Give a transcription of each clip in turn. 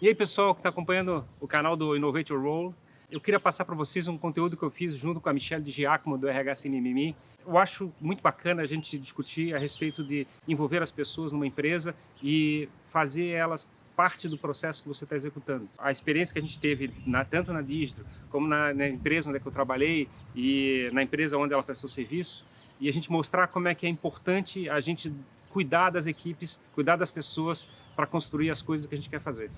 E aí, pessoal que está acompanhando o canal do Innovate Your Role, eu queria passar para vocês um conteúdo que eu fiz junto com a Michelle de Giacomo, do RH Sem Mimimi. Eu acho muito bacana a gente discutir a respeito de envolver as pessoas numa empresa e fazer elas parte do processo que você está executando. A experiência que a gente teve, tanto na Distro, como na empresa onde eu trabalhei e na empresa onde ela prestou serviço, e a gente mostrar como é que é importante a gente cuidar das equipes, cuidar das pessoas para construir as coisas que a gente quer fazer.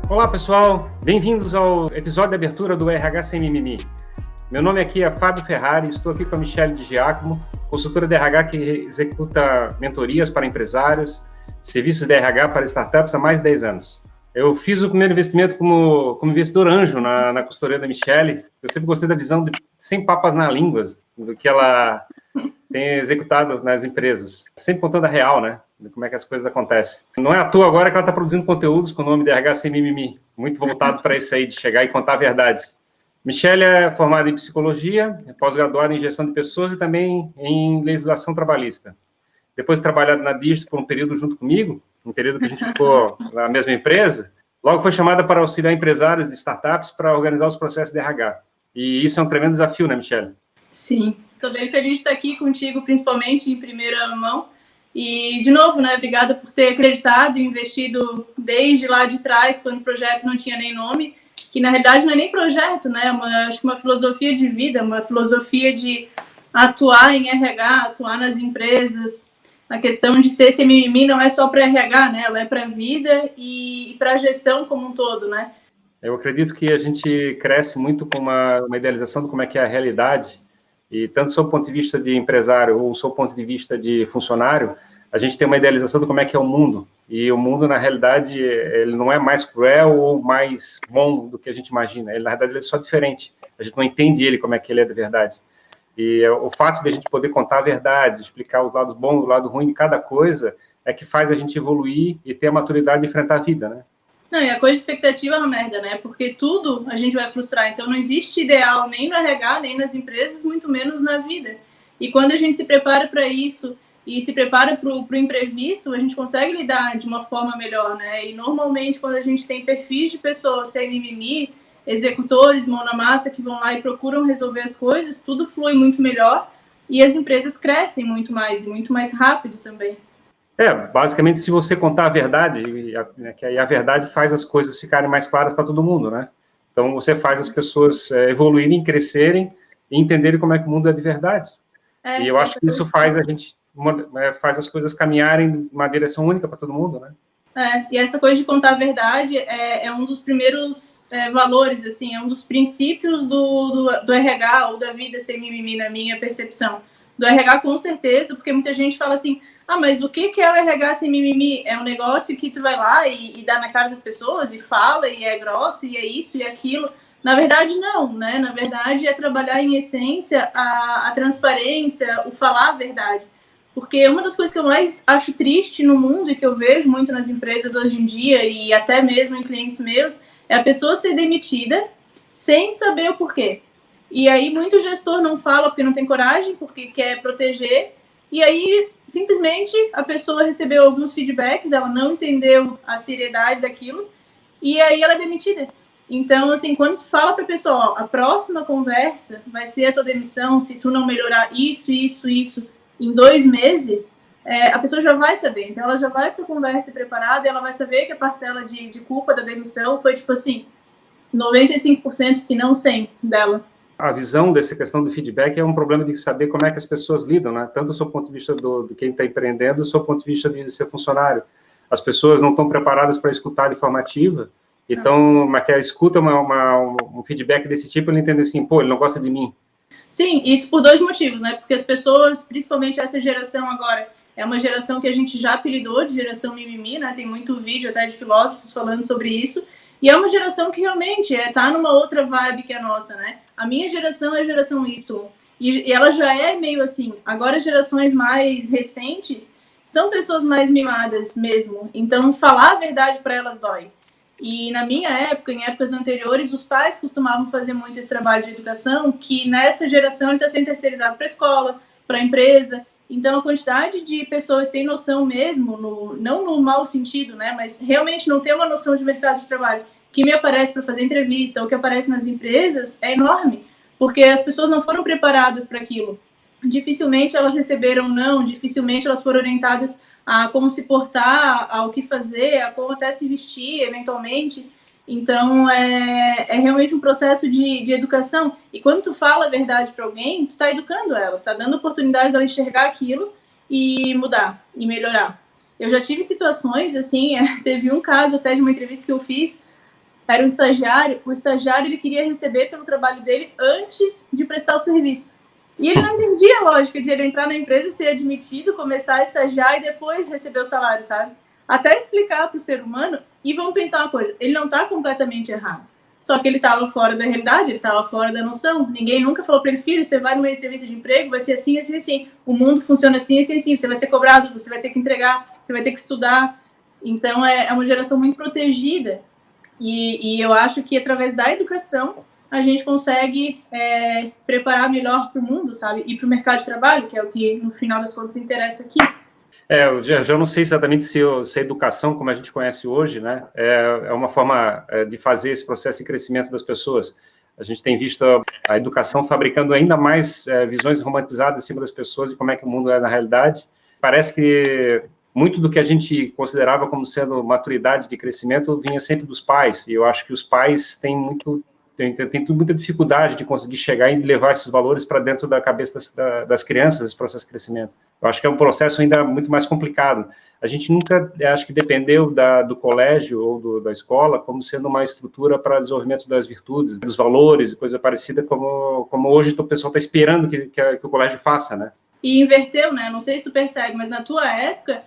Olá, pessoal! Bem-vindos ao episódio de abertura do RH Sem Mimimi. Meu nome aqui é Fábio Ferrari, estou aqui com a Michelle de Giacomo, consultora de RH que executa mentorias para empresários, serviços de RH para startups há mais de 10 anos. Eu fiz o primeiro investimento como investidor anjo na consultoria da Michelle. Eu sempre gostei da visão de sem papas na língua do que ela tem executado nas empresas. Sempre contando a real, né? De como é que as coisas acontecem. Não é à toa agora que ela está produzindo conteúdos com o nome de RH Sem Mimimi, muito voltado para isso aí, de chegar e contar a verdade. Michelle é formada em psicologia, é pós-graduada em gestão de pessoas e também em legislação trabalhista. Depois de trabalhar na Distro por um período junto comigo, um período que a gente ficou na mesma empresa, logo foi chamada para auxiliar empresários de startups para organizar os processos de RH. E isso é um tremendo desafio, né, Michelle? Sim, estou bem feliz de estar aqui contigo, principalmente em primeira mão. E, de novo, né, obrigada por ter acreditado e investido desde lá de trás, quando o projeto não tinha nem nome, que na realidade não é nem projeto, né, acho que uma filosofia de vida, uma filosofia de atuar em RH, atuar nas empresas. A questão de ser mimimi não é só para RH, né, ela é para a vida e para a gestão como um todo, né. Eu acredito que a gente cresce muito com uma idealização de como é que é a realidade, e tanto sob o ponto de vista de empresário ou sob o ponto de vista de funcionário, a gente tem uma idealização de como é que é o mundo, e o mundo, na realidade, ele não é mais cruel ou mais bom do que a gente imagina, ele, na realidade, ele é só diferente, a gente não entende ele como é que ele é de verdade. E o fato de a gente poder contar a verdade, explicar os lados bons e o lado ruim de cada coisa, é que faz a gente evoluir e ter a maturidade de enfrentar a vida, né? Não, e a coisa de expectativa é uma merda, né? Porque tudo a gente vai frustrar. Então, não existe ideal nem no RH, nem nas empresas, muito menos na vida. E quando a gente se prepara para isso e se prepara para o imprevisto, a gente consegue lidar de uma forma melhor, né? E, normalmente, quando a gente tem perfis de pessoas sem mimimi, executores, mão na massa, que vão lá e procuram resolver as coisas, tudo flui muito melhor e as empresas crescem muito mais rápido também. Basicamente, se você contar a verdade, que aí a verdade faz as coisas ficarem mais claras para todo mundo, né? Então, você faz as pessoas evoluírem, crescerem e entenderem como é que o mundo é de verdade. E eu acho que isso faz a gente, faz as coisas caminharem de uma direção única para todo mundo, né? E essa coisa de contar a verdade é um dos primeiros valores, assim, é um dos princípios do RH ou da vida sem mimimi, na minha percepção. Do RH, com certeza, porque muita gente fala assim, mas o que é o RH sem mimimi? É um negócio que tu vai lá e dá na cara das pessoas e fala, e é grossa, e é isso e aquilo. Na verdade, não, né? Na verdade, é trabalhar em essência a transparência, o falar a verdade. Porque uma das coisas que eu mais acho triste no mundo e que eu vejo muito nas empresas hoje em dia e até mesmo em clientes meus é a pessoa ser demitida sem saber o porquê. E aí muito gestor não fala porque não tem coragem, porque quer proteger. E aí simplesmente a pessoa recebeu alguns feedbacks, ela não entendeu a seriedade daquilo e aí ela é demitida. Então, assim, quando tu fala para a pessoa, a próxima conversa vai ser a tua demissão se tu não melhorar isso em 2 meses, a pessoa já vai saber. Então, ela já vai para a conversa preparada e ela vai saber que a parcela de culpa da demissão foi, tipo assim, 95%, se não 100% dela. A visão dessa questão do feedback é um problema de saber como é que as pessoas lidam, né? Tanto do seu ponto de vista de quem está empreendendo, do seu ponto de vista de ser funcionário. As pessoas não estão preparadas para escutar de forma ativa, então, mas que escuta um feedback desse tipo, ele entende assim, ele não gosta de mim. Sim, isso por 2 motivos, né? Porque as pessoas, principalmente essa geração agora, é uma geração que a gente já apelidou de geração mimimi, né? Tem muito vídeo até de filósofos falando sobre isso. E é uma geração que realmente tá numa outra vibe que a nossa, né? A minha geração é a geração Y. E ela já é meio assim. Agora, as gerações mais recentes são pessoas mais mimadas mesmo. Então, falar a verdade para elas dói. E na minha época, em épocas anteriores, os pais costumavam fazer muito esse trabalho de educação, que nessa geração ele está sendo terceirizado para a escola, para a empresa. Então, a quantidade de pessoas sem noção mesmo, não no mau sentido, né, mas realmente não ter uma noção de mercado de trabalho, que me aparece para fazer entrevista ou que aparece nas empresas, é enorme, porque as pessoas não foram preparadas para aquilo. Dificilmente elas receberam não, dificilmente elas foram orientadas a como se portar, ao que fazer, a como até se vestir, eventualmente. Então, é realmente um processo de educação. E quando tu fala a verdade para alguém, tu está educando ela, está dando oportunidade dela enxergar aquilo e mudar, e melhorar. Eu já tive situações, assim, teve um caso até de uma entrevista que eu fiz, era um estagiário, o estagiário ele queria receber pelo trabalho dele antes de prestar o serviço. E ele não entendia a lógica de ele entrar na empresa, ser admitido, começar a estagiar e depois receber o salário, sabe? Até explicar para o ser humano, e vamos pensar uma coisa, ele não está completamente errado. Só que ele estava fora da realidade, ele estava fora da noção. Ninguém nunca falou para ele, filho, você vai numa entrevista de emprego, vai ser assim, assim, assim. O mundo funciona assim, assim, assim. Você vai ser cobrado, você vai ter que entregar, você vai ter que estudar. Então, é uma geração muito protegida. E eu acho que através da educação a gente consegue preparar melhor para o mundo, sabe? E para o mercado de trabalho, que é o que no final das contas interessa aqui. Eu já não sei exatamente se a educação, como a gente conhece hoje, né, é uma forma de fazer esse processo de crescimento das pessoas. A gente tem visto a educação fabricando ainda mais visões romantizadas em cima das pessoas de como é que o mundo é na realidade. Parece que muito do que a gente considerava como sendo maturidade de crescimento vinha sempre dos pais, e eu acho que os pais têm muita dificuldade de conseguir chegar e levar esses valores para dentro da cabeça das crianças, esse processo de crescimento. Eu acho que é um processo ainda muito mais complicado. A gente nunca, acho que dependeu do colégio ou da escola como sendo uma estrutura para desenvolvimento das virtudes, dos valores, coisa parecida como hoje o pessoal está esperando que o colégio faça, né? E inverteu, né? Não sei se tu percebe, mas na tua época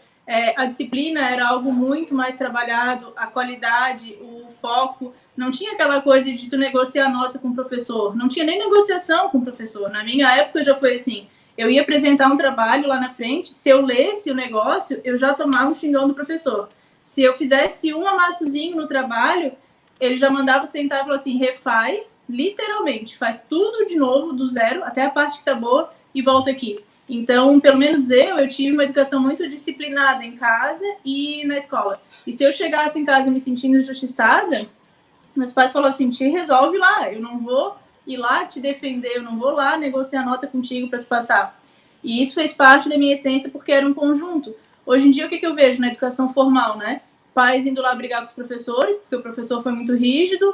a disciplina era algo muito mais trabalhado, a qualidade, o foco. Não tinha aquela coisa de tu negociar nota com o professor. Não tinha nem negociação com o professor. Na minha época já foi assim. Eu ia apresentar um trabalho lá na frente, se eu lesse o negócio, eu já tomava um xingão do professor. Se eu fizesse um amassozinho no trabalho, ele já mandava sentar e falar assim, refaz, literalmente, faz tudo de novo, do zero, até a parte que tá boa, e volta aqui. Então, pelo menos eu tive uma educação muito disciplinada em casa e na escola. E se eu chegasse em casa me sentindo injustiçada, meus pais falavam assim, te resolve lá, eu não vou ir lá te defender, eu não vou lá negociar nota contigo para te passar. E isso fez parte da minha essência porque era um conjunto. Hoje em dia, o que eu vejo na educação formal, né? Pais indo lá brigar com os professores, porque o professor foi muito rígido,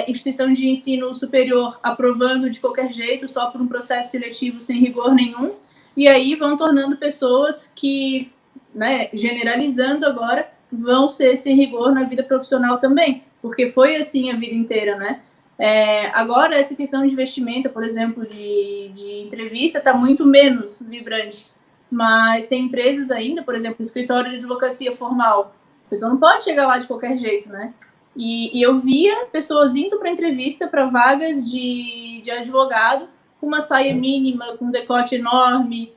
instituição de ensino superior aprovando de qualquer jeito, só por um processo seletivo sem rigor nenhum, e aí vão tornando pessoas que, né, generalizando agora, vão ser sem rigor na vida profissional também, porque foi assim a vida inteira, né? Agora, essa questão de vestimenta, por exemplo, de entrevista, está muito menos vibrante. Mas tem empresas ainda, por exemplo, escritório de advocacia formal. A pessoa não pode chegar lá de qualquer jeito, né? E eu via pessoas indo para entrevista para vagas de advogado com uma saia mínima, com um decote enorme,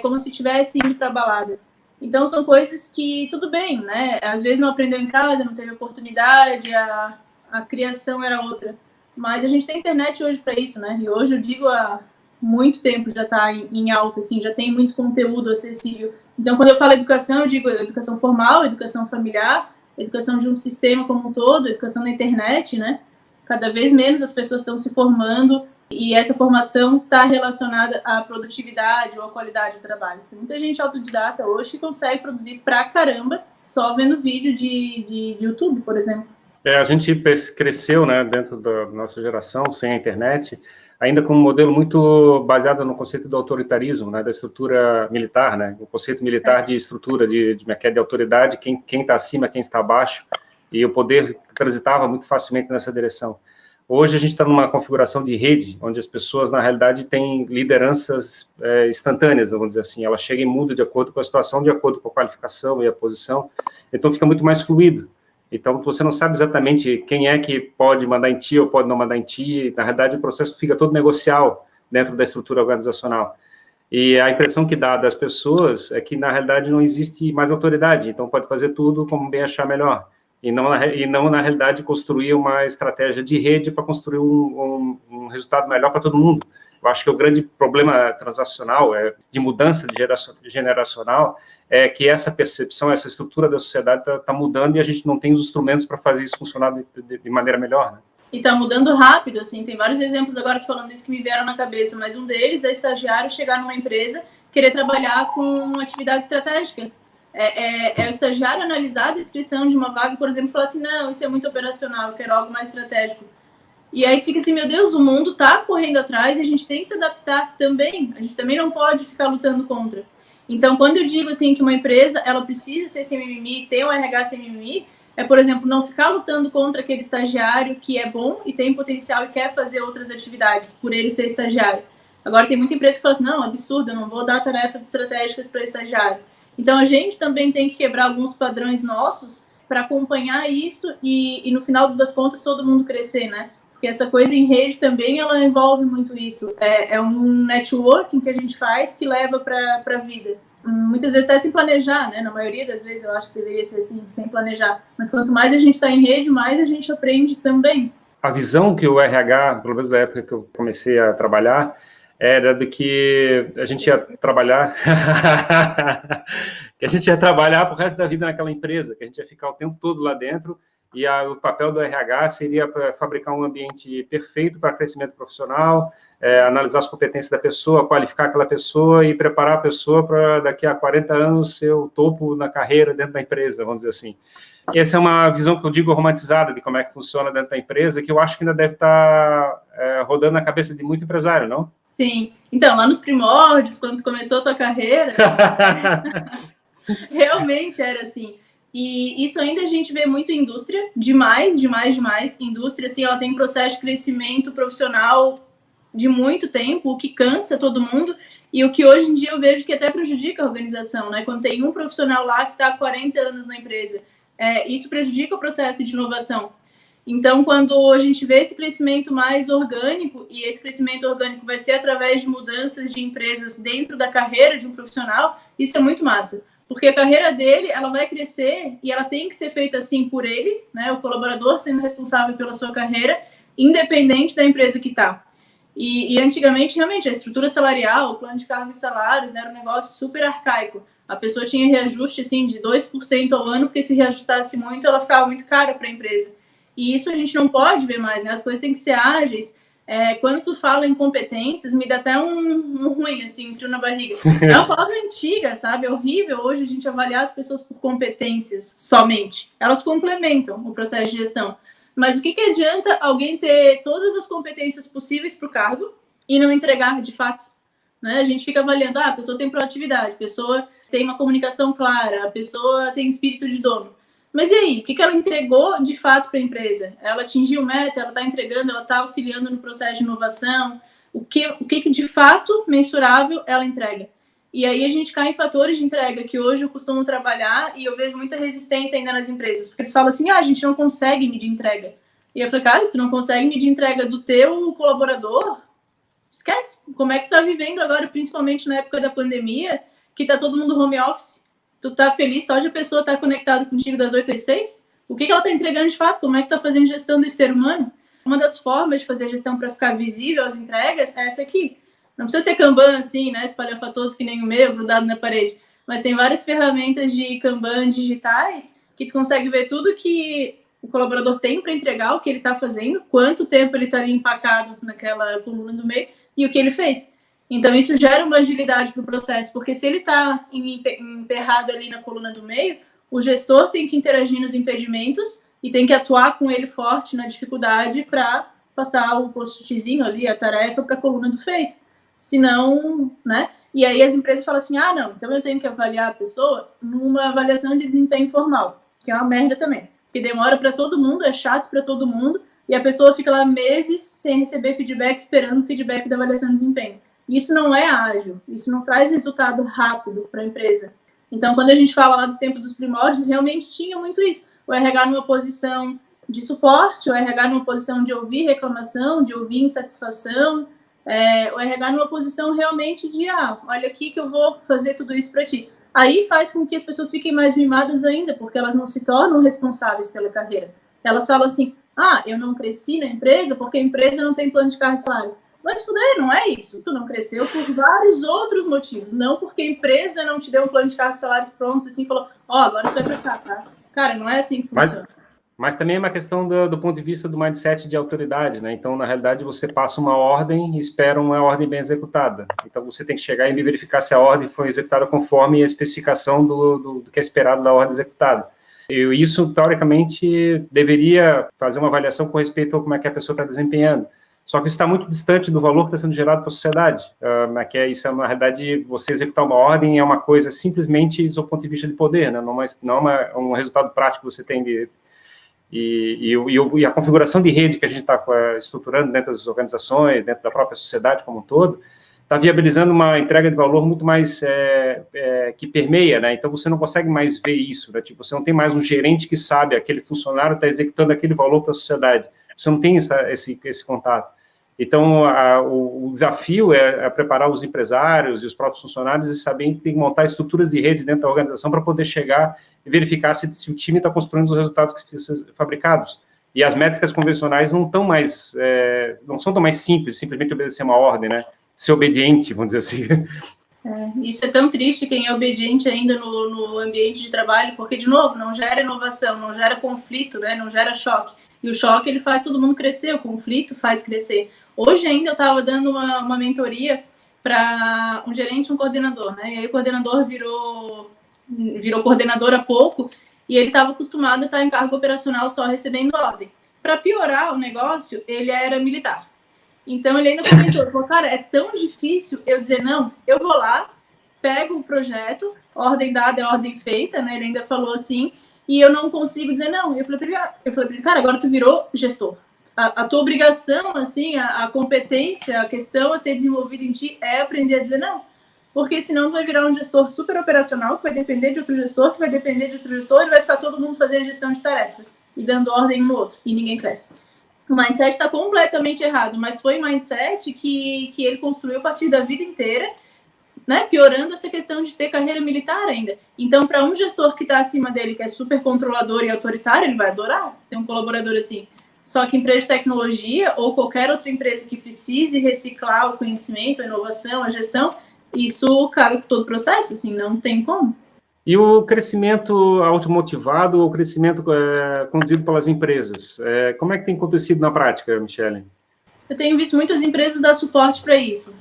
como se estivesse indo para balada. Então, são coisas que, tudo bem, né? Às vezes não aprendeu em casa, não teve oportunidade, a criação era outra. Mas a gente tem internet hoje para isso, né? E hoje eu digo há muito tempo já está em alta, assim, já tem muito conteúdo acessível. Então, quando eu falo educação, eu digo educação formal, educação familiar, educação de um sistema como um todo, educação na internet, né? Cada vez menos as pessoas estão se formando e essa formação está relacionada à produtividade ou à qualidade do trabalho. Tem muita gente autodidata hoje que consegue produzir pra caramba só vendo vídeo de YouTube, por exemplo. A gente cresceu, né, dentro da nossa geração, sem a internet, ainda com um modelo muito baseado no conceito do autoritarismo, né, da estrutura militar, né, o conceito militar de estrutura, de autoridade, quem está acima, quem está abaixo, e o poder transitava muito facilmente nessa direção. Hoje a gente está numa configuração de rede, onde as pessoas, na realidade, têm lideranças instantâneas, vamos dizer assim, elas chegam e mudam de acordo com a situação, de acordo com a qualificação e a posição, então fica muito mais fluido. Então, você não sabe exatamente quem é que pode mandar em ti ou pode não mandar em ti. Na realidade, o processo fica todo negocial dentro da estrutura organizacional. E a impressão que dá das pessoas é que, na realidade, não existe mais autoridade. Então, pode fazer tudo como bem achar melhor. E não, na realidade, construir uma estratégia de rede para construir um resultado melhor para todo mundo. Eu acho que o grande problema transacional, de mudança generacional, é que essa percepção, essa estrutura da sociedade está mudando e a gente não tem os instrumentos para fazer isso funcionar de maneira melhor, né? E está mudando rápido, assim, tem vários exemplos agora falando isso que me vieram na cabeça, mas um deles é estagiário chegar numa empresa, querer trabalhar com atividade estratégica. É o estagiário analisar a descrição de uma vaga, por exemplo, e falar assim, não, isso é muito operacional, eu quero algo mais estratégico. E aí fica assim, meu Deus, o mundo está correndo atrás e a gente tem que se adaptar também. A gente também não pode ficar lutando contra. Então, quando eu digo assim que uma empresa ela precisa ser sem mimimi, ter um RH sem mimimi, por exemplo, não ficar lutando contra aquele estagiário que é bom e tem potencial e quer fazer outras atividades por ele ser estagiário. Agora, tem muita empresa que fala assim, não, absurdo, eu não vou dar tarefas estratégicas para estagiário. Então, a gente também tem que quebrar alguns padrões nossos para acompanhar isso e, no final das contas, todo mundo crescer, né? Porque essa coisa em rede também, ela envolve muito isso. É um networking que a gente faz que leva para a vida. Muitas vezes até sem planejar, né? Na maioria das vezes eu acho que deveria ser assim, sem planejar. Mas quanto mais a gente está em rede, mais a gente aprende também. A visão que o RH, pelo menos da época que eu comecei a trabalhar, era de que a gente ia trabalhar que a gente ia trabalhar pro resto da vida naquela empresa, que a gente ia ficar o tempo todo lá dentro e o papel do RH seria para fabricar um ambiente perfeito para crescimento profissional, analisar as competências da pessoa, qualificar aquela pessoa e preparar a pessoa para daqui a 40 anos ser o topo na carreira dentro da empresa, vamos dizer assim. Essa é uma visão que eu digo romantizada de como é que funciona dentro da empresa, que eu acho que ainda deve estar rodando na cabeça de muito empresário, não? Sim. Então, lá nos primórdios, quando tu começou a tua carreira, realmente era assim. E isso ainda a gente vê muito em indústria, demais. Indústria, assim, ela tem um processo de crescimento profissional de muito tempo, o que cansa todo mundo, e o que hoje em dia eu vejo que até prejudica a organização, né? Quando tem um profissional lá que está há 40 anos na empresa, isso prejudica o processo de inovação. Então, quando a gente vê esse crescimento mais orgânico, e esse crescimento orgânico vai ser através de mudanças de empresas dentro da carreira de um profissional, isso é muito massa. Porque a carreira dele, ela vai crescer e ela tem que ser feita assim por ele, né? O colaborador sendo responsável pela sua carreira, independente da empresa que está. E antigamente, realmente, a estrutura salarial, o plano de cargos e salários era um negócio super arcaico. A pessoa tinha reajuste assim, de 2% ao ano, porque se reajustasse muito, ela ficava muito cara para a empresa. E isso a gente não pode ver mais, né? As coisas têm que ser ágeis. Quando tu fala em competências, me dá até um ruim, assim, um frio na barriga. É uma palavra antiga, sabe? É horrível hoje a gente avaliar as pessoas por competências somente. Elas complementam o processo de gestão. Mas o que adianta alguém ter todas as competências possíveis para o cargo e não entregar de fato? Né? A gente fica avaliando, a pessoa tem proatividade, a pessoa tem uma comunicação clara, a pessoa tem espírito de dono. Mas e aí, o que ela entregou de fato para a empresa? Ela atingiu meta, ela está entregando, ela está auxiliando no processo de inovação? O que de fato mensurável ela entrega? E aí a gente cai em fatores de entrega que hoje eu costumo trabalhar e eu vejo muita resistência ainda nas empresas, porque eles falam assim, a gente não consegue medir entrega. E eu falei, cara, se tu não consegue medir entrega do teu colaborador, esquece. Como é que tu tá vivendo agora, principalmente na época da pandemia, que tá todo mundo home office? Tu tá feliz só de a pessoa estar conectada contigo das 8 às 6? O que ela tá entregando de fato? Como é que tá fazendo gestão desse ser humano? Uma das formas de fazer gestão para ficar visível as entregas é essa aqui. Não precisa ser Kanban assim, né, espalhafatoso que nem o meu, grudado na parede. Mas tem várias ferramentas de Kanban digitais que tu consegue ver tudo que o colaborador tem para entregar, o que ele está fazendo, quanto tempo ele está ali empacado naquela coluna do meio e o que ele fez. Então, isso gera uma agilidade para o processo, porque se ele está emperrado ali na coluna do meio, o gestor tem que interagir nos impedimentos e tem que atuar com ele forte na dificuldade para passar o post-itzinho ali, a tarefa, para a coluna do feito. Senão, né? E aí as empresas falam assim, não, então eu tenho que avaliar a pessoa numa avaliação de desempenho formal, que é uma merda também. Porque demora para todo mundo, é chato para todo mundo, e a pessoa fica lá meses sem receber feedback, esperando o feedback da avaliação de desempenho. Isso não é ágil, isso não traz resultado rápido para a empresa. Então, quando a gente fala lá dos tempos dos primórdios, realmente tinha muito isso. O RH numa posição de suporte, o RH numa posição de ouvir reclamação, de ouvir insatisfação, o RH numa posição realmente de, olha aqui que eu vou fazer tudo isso para ti. Aí faz com que as pessoas fiquem mais mimadas ainda, porque elas não se tornam responsáveis pela carreira. Elas falam assim, eu não cresci na empresa porque a empresa não tem plano de cargos e salários. Vai se fuder, não é isso. Tu não cresceu por vários outros motivos. Não porque a empresa não te deu um plano de cargos e salários prontos, assim, falou, agora tu vai pra cá, tá? Cara, não é assim que funciona. Mas também é uma questão do ponto de vista do mindset de autoridade, né? Então, na realidade, você passa uma ordem e espera uma ordem bem executada. Então, você tem que chegar e verificar se a ordem foi executada conforme a especificação do que é esperado da ordem executada. E isso, teoricamente, deveria fazer uma avaliação com respeito a como é que a pessoa está desempenhando. Só que isso está muito distante do valor que está sendo gerado para a sociedade. Isso é, na realidade, você executar uma ordem é uma coisa simplesmente do ponto de vista de poder, né? Não é um resultado prático que você tem e a configuração de rede que a gente está estruturando dentro das organizações, dentro da própria sociedade como um todo, está viabilizando uma entrega de valor muito mais que permeia, né? Então você não consegue mais ver isso, né? Tipo, você não tem mais um gerente que sabe aquele funcionário está executando aquele valor para a sociedade. Você não tem esse contato. Então, o desafio é preparar os empresários e os próprios funcionários e saber que tem que montar estruturas de rede dentro da organização para poder chegar e verificar se o time está construindo os resultados que precisam ser fabricados. E as métricas convencionais não são tão mais simples, simplesmente obedecer uma ordem, né? Ser obediente, vamos dizer assim. Isso é tão triste quem é obediente ainda no ambiente de trabalho, porque, de novo, não gera inovação, não gera conflito, né? Não gera choque. E o choque, ele faz todo mundo crescer, o conflito faz crescer. Hoje ainda eu estava dando uma mentoria para um gerente e um coordenador, né? E aí o coordenador virou coordenador há pouco e ele estava acostumado a estar em cargo operacional só recebendo ordem. Para piorar o negócio, ele era militar. Então ele ainda comentou, falou, cara, é tão difícil eu dizer, não, eu vou lá, pego o projeto, ordem dada é ordem feita, né? Ele ainda falou assim, e eu não consigo dizer não. Eu falei para ele, cara, agora tu virou gestor. A tua obrigação, assim, a competência, a questão a ser desenvolvida em ti é aprender a dizer não. Porque senão tu vai virar um gestor super operacional, que vai depender de outro gestor, que vai depender de outro gestor, e vai ficar todo mundo fazendo gestão de tarefa e dando ordem um no outro, e ninguém cresce. O mindset está completamente errado, mas foi o mindset que ele construiu a partir da vida inteira, né, piorando essa questão de ter carreira militar ainda. Então, para um gestor que está acima dele, que é super controlador e autoritário, ele vai adorar ter um colaborador assim. Só que empresa de tecnologia ou qualquer outra empresa que precise reciclar o conhecimento, a inovação, a gestão, isso caga com todo o processo, assim, não tem como. E o crescimento automotivado, o crescimento conduzido pelas empresas, como é que tem acontecido na prática, Michele? Eu tenho visto muitas empresas dar suporte para isso.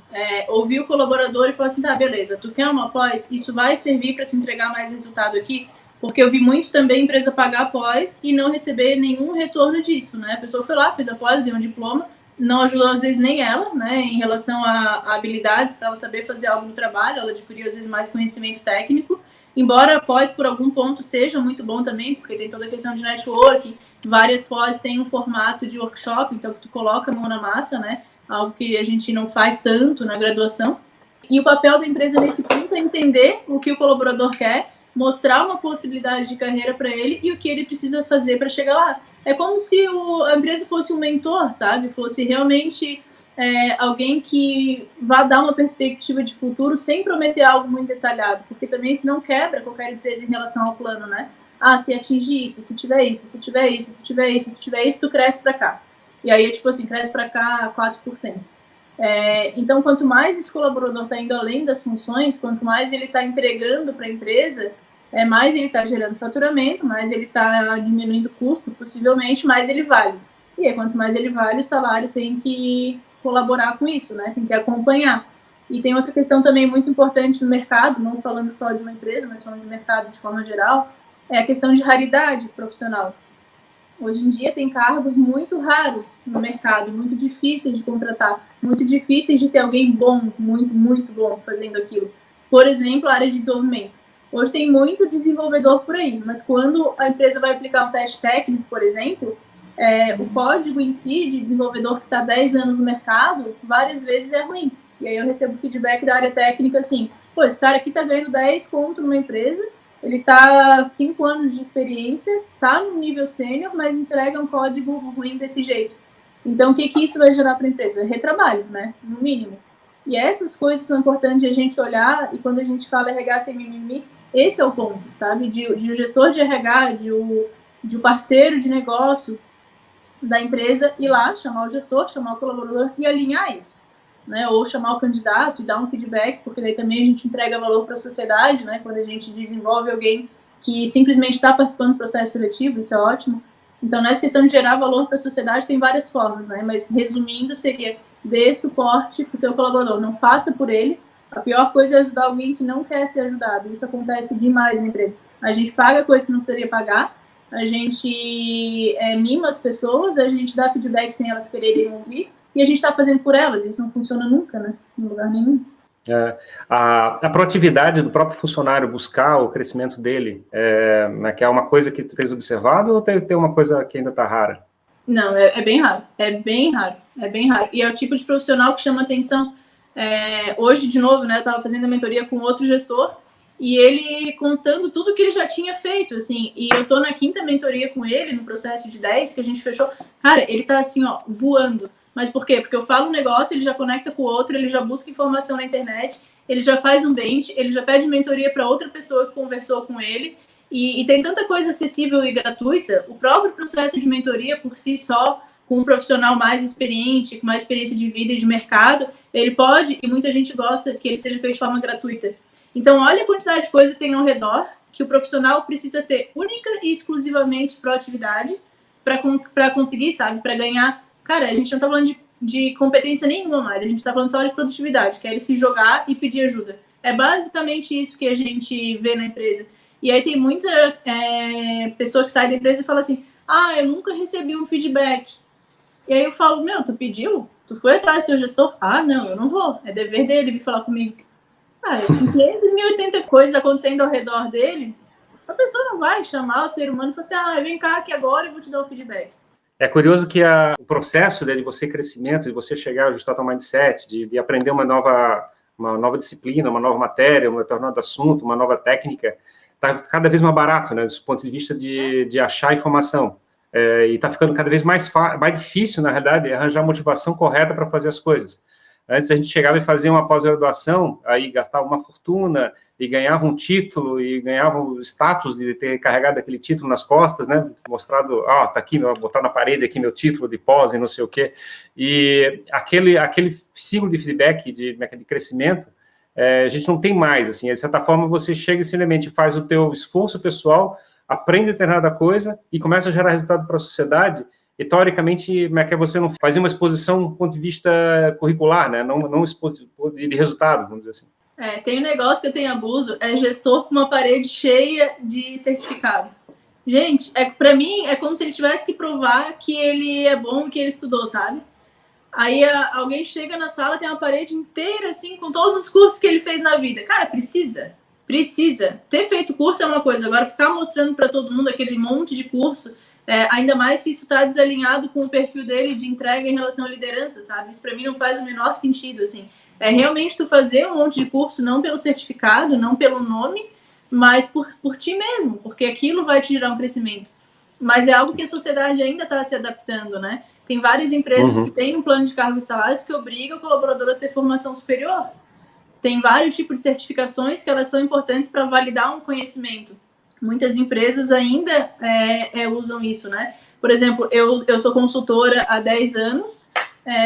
Ouvir o colaborador e falar assim, tá, beleza, tu quer uma pós? Isso vai servir para tu entregar mais resultado aqui? Porque eu vi muito também empresa pagar pós e não receber nenhum retorno disso, né? A pessoa foi lá, fez a pós, deu um diploma, não ajudou às vezes nem ela, né? Em relação a habilidades para ela saber fazer algo no trabalho, ela adquiriu às vezes mais conhecimento técnico. Embora a pós, por algum ponto, seja muito bom também, porque tem toda a questão de network, várias pós têm um formato de workshop, então tu coloca a mão na massa, né? Algo que a gente não faz tanto na graduação. E o papel da empresa nesse ponto é entender o que o colaborador quer, mostrar uma possibilidade de carreira para ele e o que ele precisa fazer para chegar lá. É como se a empresa fosse um mentor, sabe? Fosse realmente alguém que vá dar uma perspectiva de futuro sem prometer algo muito detalhado, porque também isso não quebra qualquer empresa em relação ao plano, né? Se atingir isso, se tiver isso, se tiver isso, se tiver isso, se tiver isso, tu cresce para cá. E aí é tipo assim, cresce para cá 4%. Então, quanto mais esse colaborador está indo além das funções, quanto mais ele está entregando para a empresa, mais ele está gerando faturamento, mais ele está diminuindo o custo, possivelmente, mais ele vale. E aí, quanto mais ele vale, o salário tem que colaborar com isso, né? Tem que acompanhar. E tem outra questão também muito importante no mercado, não falando só de uma empresa, mas falando de mercado de forma geral, é a questão de raridade profissional. Hoje em dia tem cargos muito raros no mercado, muito difíceis de contratar, muito difíceis de ter alguém bom, muito, muito bom fazendo aquilo. Por exemplo, a área de desenvolvimento. Hoje tem muito desenvolvedor por aí, mas quando a empresa vai aplicar um teste técnico, por exemplo, o código em si de desenvolvedor que está 10 anos no mercado, várias vezes é ruim. E aí eu recebo feedback da área técnica assim, pô, esse cara aqui está ganhando 10 conto numa empresa, ele está 5 anos de experiência, está no nível sênior, mas entrega um código ruim desse jeito. Então, o que isso vai gerar para a empresa? Retrabalho, né? No mínimo. E essas coisas são importantes de a gente olhar, e quando a gente fala RH sem mimimi, esse é o ponto, sabe? De o gestor de RH, de o parceiro de negócio da empresa ir lá, chamar o gestor, chamar o colaborador e alinhar isso. né? Ou chamar o candidato e dar um feedback, porque daí também a gente entrega valor para a sociedade, né? Quando a gente desenvolve alguém que simplesmente está participando do processo seletivo, isso é ótimo. Então, nessa questão de gerar valor para a sociedade, tem várias formas, né? Mas, resumindo, seria dê suporte para o seu colaborador, não faça por ele. A pior coisa é ajudar alguém que não quer ser ajudado. Isso acontece demais na empresa. A gente paga coisa que não precisaria pagar, a gente mima as pessoas, a gente dá feedback sem elas quererem ouvir, e a gente está fazendo por elas. Isso não funciona nunca, né? Em lugar nenhum. A proatividade do próprio funcionário buscar o crescimento dele que é uma coisa que tu tens observado ou tem uma coisa que ainda está rara? Não, é bem raro, é bem raro. E é o tipo de profissional que chama atenção. Hoje, de novo, né, eu estava fazendo a mentoria com outro gestor e ele contando tudo que ele já tinha feito, assim, e eu tô na 5ª mentoria com ele, no processo de 10 que a gente fechou. Cara, ele tá assim, ó, voando. Mas por quê? Porque eu falo um negócio, ele já conecta com o outro, ele já busca informação na internet, ele já faz um bench, ele já pede mentoria para outra pessoa que conversou com ele, e tem tanta coisa acessível e gratuita. O próprio processo de mentoria, por si só, com um profissional mais experiente, com mais experiência de vida e de mercado, ele pode, e muita gente gosta que ele seja feito de forma gratuita. Então, olha a quantidade de coisa que tem ao redor, que o profissional precisa ter única e exclusivamente proatividade para conseguir, sabe, para ganhar. Cara, a gente não está falando de competência nenhuma mais, a gente está falando só de produtividade, que é ele se jogar e pedir ajuda. É basicamente isso que a gente vê na empresa. E aí tem muita pessoa que sai da empresa e fala assim, eu nunca recebi um feedback. E aí eu falo, tu pediu? Tu foi atrás do teu gestor? Não, eu não vou. É dever dele vir falar comigo. Com 580 coisas acontecendo ao redor dele, a pessoa não vai chamar o ser humano e falar assim, vem cá que agora eu vou te dar o feedback. É curioso que o processo de você crescimento, de você chegar a ajustar teu mindset, de aprender uma nova disciplina, uma nova matéria, um determinado assunto, uma nova técnica, está cada vez mais barato, né, do ponto de vista de achar informação. E está ficando cada vez mais difícil, na realidade, arranjar a motivação correta para fazer as coisas. Antes a gente chegava e fazia uma pós-graduação, aí gastava uma fortuna e ganhava um título e ganhava o status de ter carregado aquele título nas costas, né? Mostrado, tá aqui, vou botar na parede aqui meu título de pós e não sei o quê. E aquele ciclo de feedback, de crescimento, a gente não tem mais, assim. De certa forma, você chega e simplesmente faz o teu esforço pessoal, aprende determinada coisa e começa a gerar resultado para a sociedade. E, teoricamente, você não fazia uma exposição do ponto de vista curricular, né? Não exposição de resultado, vamos dizer assim. Tem um negócio que eu tenho abuso, é gestor com uma parede cheia de certificado. Gente, para mim, é como se ele tivesse que provar que ele é bom e que ele estudou, sabe? Aí alguém chega na sala, tem uma parede inteira, assim, com todos os cursos que ele fez na vida. Cara, precisa. Ter feito curso é uma coisa, agora ficar mostrando para todo mundo aquele monte de curso, ainda mais se isso está desalinhado com o perfil dele de entrega em relação à liderança, sabe? Isso para mim não faz o menor sentido, assim. Realmente tu fazer um monte de curso, não pelo certificado, não pelo nome, mas por ti mesmo, porque aquilo vai te gerar um crescimento. Mas é algo que a sociedade ainda está se adaptando, né? Tem várias empresas que têm um plano de cargos e salários que obriga o colaborador a ter formação superior. Tem vários tipos de certificações que elas são importantes para validar um conhecimento. Muitas empresas ainda usam isso, né? Por exemplo, eu sou consultora há 10 anos,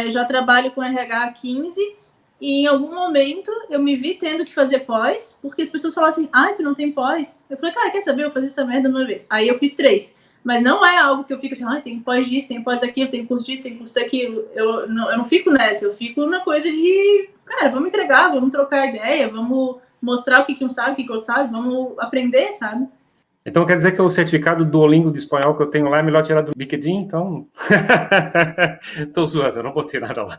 já trabalho com RH há 15, e em algum momento eu me vi tendo que fazer pós, porque as pessoas falam assim, tu não tem pós? Eu falei, cara, quer saber? Eu vou fazer essa merda uma vez. Aí eu fiz 3. Mas não é algo que eu fico assim, tem pós disso, tem pós daquilo, tem curso disso, tem curso daquilo. Eu não fico nessa, eu fico na coisa de, cara, vamos entregar, vamos trocar ideia, vamos mostrar o que um sabe, o que o outro sabe, vamos aprender, sabe? Então quer dizer que o certificado do Duolingo de espanhol que eu tenho lá é melhor tirar do LinkedIn, então? Tô zoando, eu não botei nada lá.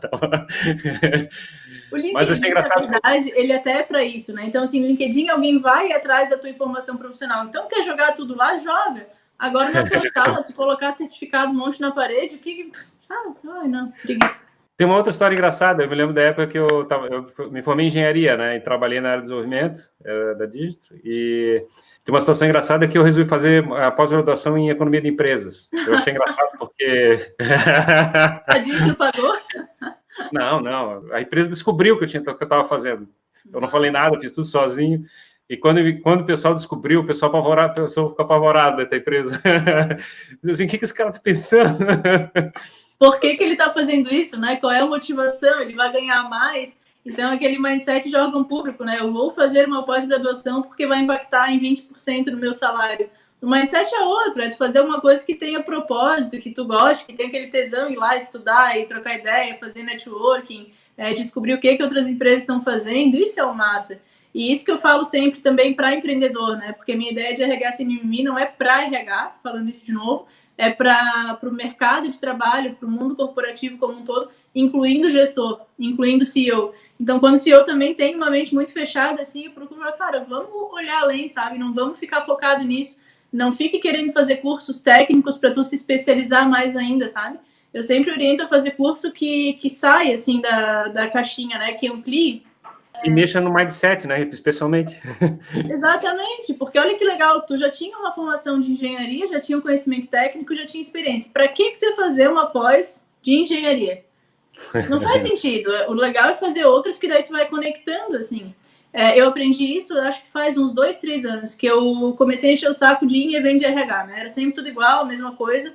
O LinkedIn, mas achei engraçado, na verdade, ele até é para isso, né? Então, assim, no LinkedIn alguém vai atrás da tua informação profissional. Então, quer jogar tudo lá? Joga. Agora, na tua sala, tu colocar certificado um monte na parede, o que... Ai, não, preguiça. Tem uma outra história engraçada, eu me lembro da época que eu me formei em engenharia, né, e trabalhei na área de desenvolvimento da Digitro, e tem uma situação engraçada que eu resolvi fazer a pós-graduação em economia de empresas. Eu achei engraçado porque... A Digitro pagou? Não, a empresa descobriu que eu estava fazendo. Eu não falei nada, fiz tudo sozinho. E quando o pessoal descobriu, o pessoal ficou apavorado da empresa. Diz assim, o que esse cara está pensando? Por que ele está fazendo isso, né? Qual é a motivação? Ele vai ganhar mais? Então, aquele mindset de órgão público, né? Eu vou fazer uma pós-graduação porque vai impactar em 20% no meu salário. O mindset é outro, é de fazer uma coisa que tenha propósito, que tu goste, que tenha aquele tesão ir lá estudar e trocar ideia, fazer networking, descobrir o que outras empresas estão fazendo. Isso é o massa. E isso que eu falo sempre também para empreendedor, né? Porque a minha ideia de RH sem mimimi não é para RH, falando isso de novo, é para o mercado de trabalho, para o mundo corporativo como um todo, incluindo o gestor, incluindo o CEO. Então, quando o CEO também tem uma mente muito fechada, assim, eu procuro falar, cara, vamos olhar além, sabe? Não vamos ficar focado nisso. Não fique querendo fazer cursos técnicos para tu se especializar mais ainda, sabe? Eu sempre oriento a fazer curso que sai, assim, da caixinha, né? Que amplie. Que mexa no mindset, né? Especialmente. Exatamente, porque olha que legal, tu já tinha uma formação de engenharia, já tinha um conhecimento técnico, já tinha experiência. Para que tu ia fazer uma pós de engenharia? Não faz sentido. O legal é fazer outras que daí tu vai conectando, assim. Eu aprendi isso, acho que faz uns 2, 3 anos, que eu comecei a encher o saco de ir em evento de RH, né? Era sempre tudo igual, a mesma coisa.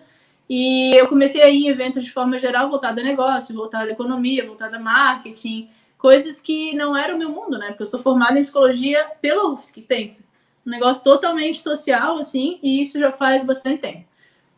E eu comecei a ir em eventos de forma geral, voltado a negócio, voltado à economia, voltado a marketing, coisas que não eram o meu mundo, né? Porque eu sou formada em psicologia pela UFSC, pensa. Um negócio totalmente social, assim, e isso já faz bastante tempo.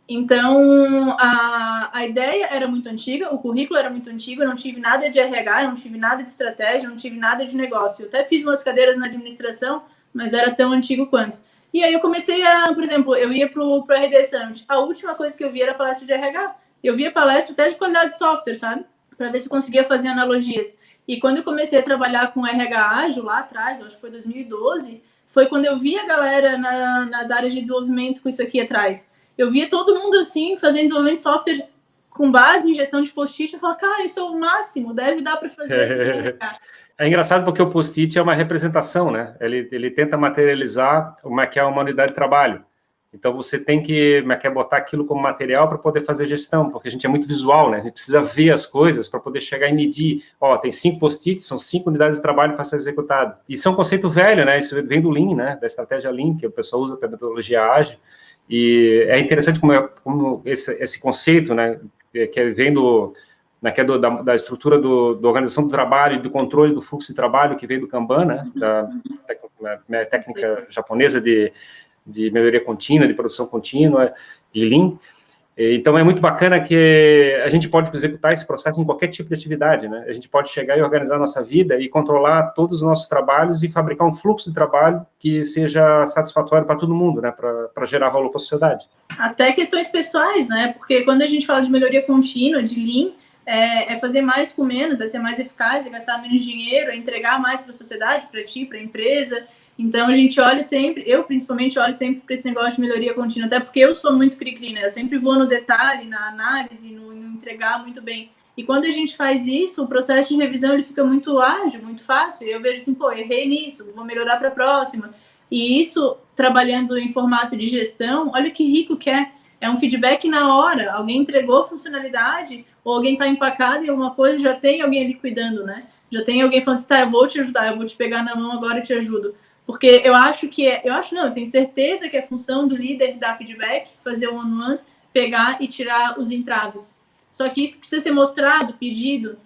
Então, a ideia era muito antiga, o currículo era muito antigo, eu não tive nada de RH, não tive nada de estratégia, não tive nada de negócio. Eu até fiz umas cadeiras na administração, mas era tão antigo quanto. E aí eu comecei a, por exemplo, eu ia pro RD Summit. A última coisa que eu via era palestra de RH. Eu via palestra até de qualidade de software, sabe? Para ver se eu conseguia fazer analogias. E quando eu comecei a trabalhar com RH ágil lá atrás, eu acho que foi 2012, foi quando eu vi a galera nas áreas de desenvolvimento com isso aqui atrás. Eu via todo mundo assim, fazendo desenvolvimento de software com base em gestão de post-it. Eu falava, cara, isso é o máximo, deve dar para fazer. É engraçado porque o post-it é uma representação, né? Ele tenta materializar o que é uma unidade de trabalho. Então, você tem que botar aquilo como material para poder fazer gestão, porque a gente é muito visual, né? A gente precisa ver as coisas para poder chegar e medir. Ó, tem 5 post-its, são 5 unidades de trabalho para ser executado. Isso é um conceito velho, né? Isso vem do Lean, né? Da estratégia Lean, que o pessoal usa para a metodologia ágil. E é interessante como esse conceito, né? Que vem da estrutura da organização do trabalho e do controle do fluxo de trabalho, que vem do Kanban, né? Da técnica japonesa de melhoria contínua, de produção contínua e Lean. Então, é muito bacana que a gente pode executar esse processo em qualquer tipo de atividade, né? A gente pode chegar e organizar a nossa vida e controlar todos os nossos trabalhos e fabricar um fluxo de trabalho que seja satisfatório para todo mundo, né? Para gerar valor para a sociedade. Até questões pessoais, né? Porque quando a gente fala de melhoria contínua, de Lean, é fazer mais com menos, é ser mais eficaz, é gastar menos dinheiro, é entregar mais para a sociedade, para ti, para a empresa. Então, a gente olha sempre, eu principalmente olho sempre para esse negócio de melhoria contínua, até porque eu sou muito cri-cri, né? Eu sempre vou no detalhe, na análise, no entregar muito bem. E quando a gente faz isso, o processo de revisão ele fica muito ágil, muito fácil. E eu vejo assim, pô, errei nisso, vou melhorar para a próxima. E isso, trabalhando em formato de gestão, olha que rico que é. É um feedback na hora. Alguém entregou funcionalidade, ou alguém está empacado em alguma coisa, já tem alguém ali cuidando, né? Já tem alguém falando assim, tá, eu vou te ajudar, eu vou te pegar na mão agora e te ajudo. Porque eu acho que eu tenho certeza que é função do líder dar feedback, fazer o one-on-one, pegar e tirar os entraves. Só que isso precisa ser mostrado, pedido.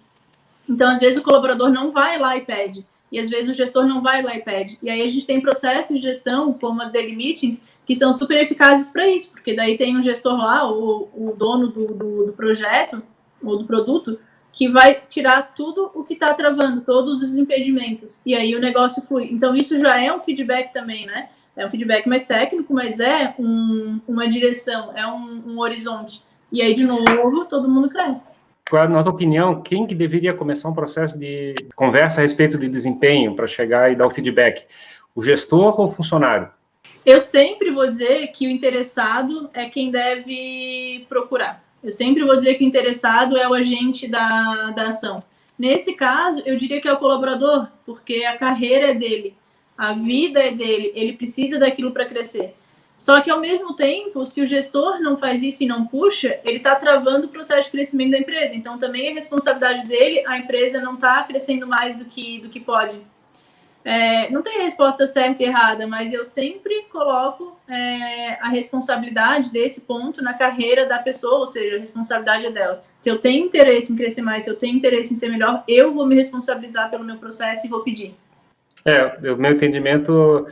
Então, às vezes, o colaborador não vai lá e pede. E, às vezes, o gestor não vai lá e pede. E aí, a gente tem processos de gestão, como as daily meetings, que são super eficazes para isso. Porque daí tem um gestor lá, o dono do projeto ou do produto, que vai tirar tudo o que está travando, todos os impedimentos. E aí, o negócio flui. Então, isso já é um feedback também, né? É um feedback mais técnico, mas é uma direção, é um horizonte. E aí, de novo, todo mundo cresce. Qual, na tua opinião, quem que deveria começar um processo de conversa a respeito de desempenho para chegar e dar o feedback? O gestor ou o funcionário? Eu sempre vou dizer que o interessado é quem deve procurar. Eu sempre vou dizer que o interessado é o agente da ação. Nesse caso, eu diria que é o colaborador, porque a carreira é dele, a vida é dele, ele precisa daquilo para crescer. Só que, ao mesmo tempo, se o gestor não faz isso e não puxa, ele está travando o processo de crescimento da empresa. Então, também é responsabilidade dele, a empresa não está crescendo mais do que pode. Não tem resposta certa e errada, mas eu sempre coloco a responsabilidade desse ponto na carreira da pessoa, ou seja, a responsabilidade é dela. Se eu tenho interesse em crescer mais, se eu tenho interesse em ser melhor, eu vou me responsabilizar pelo meu processo e vou pedir. O meu entendimento,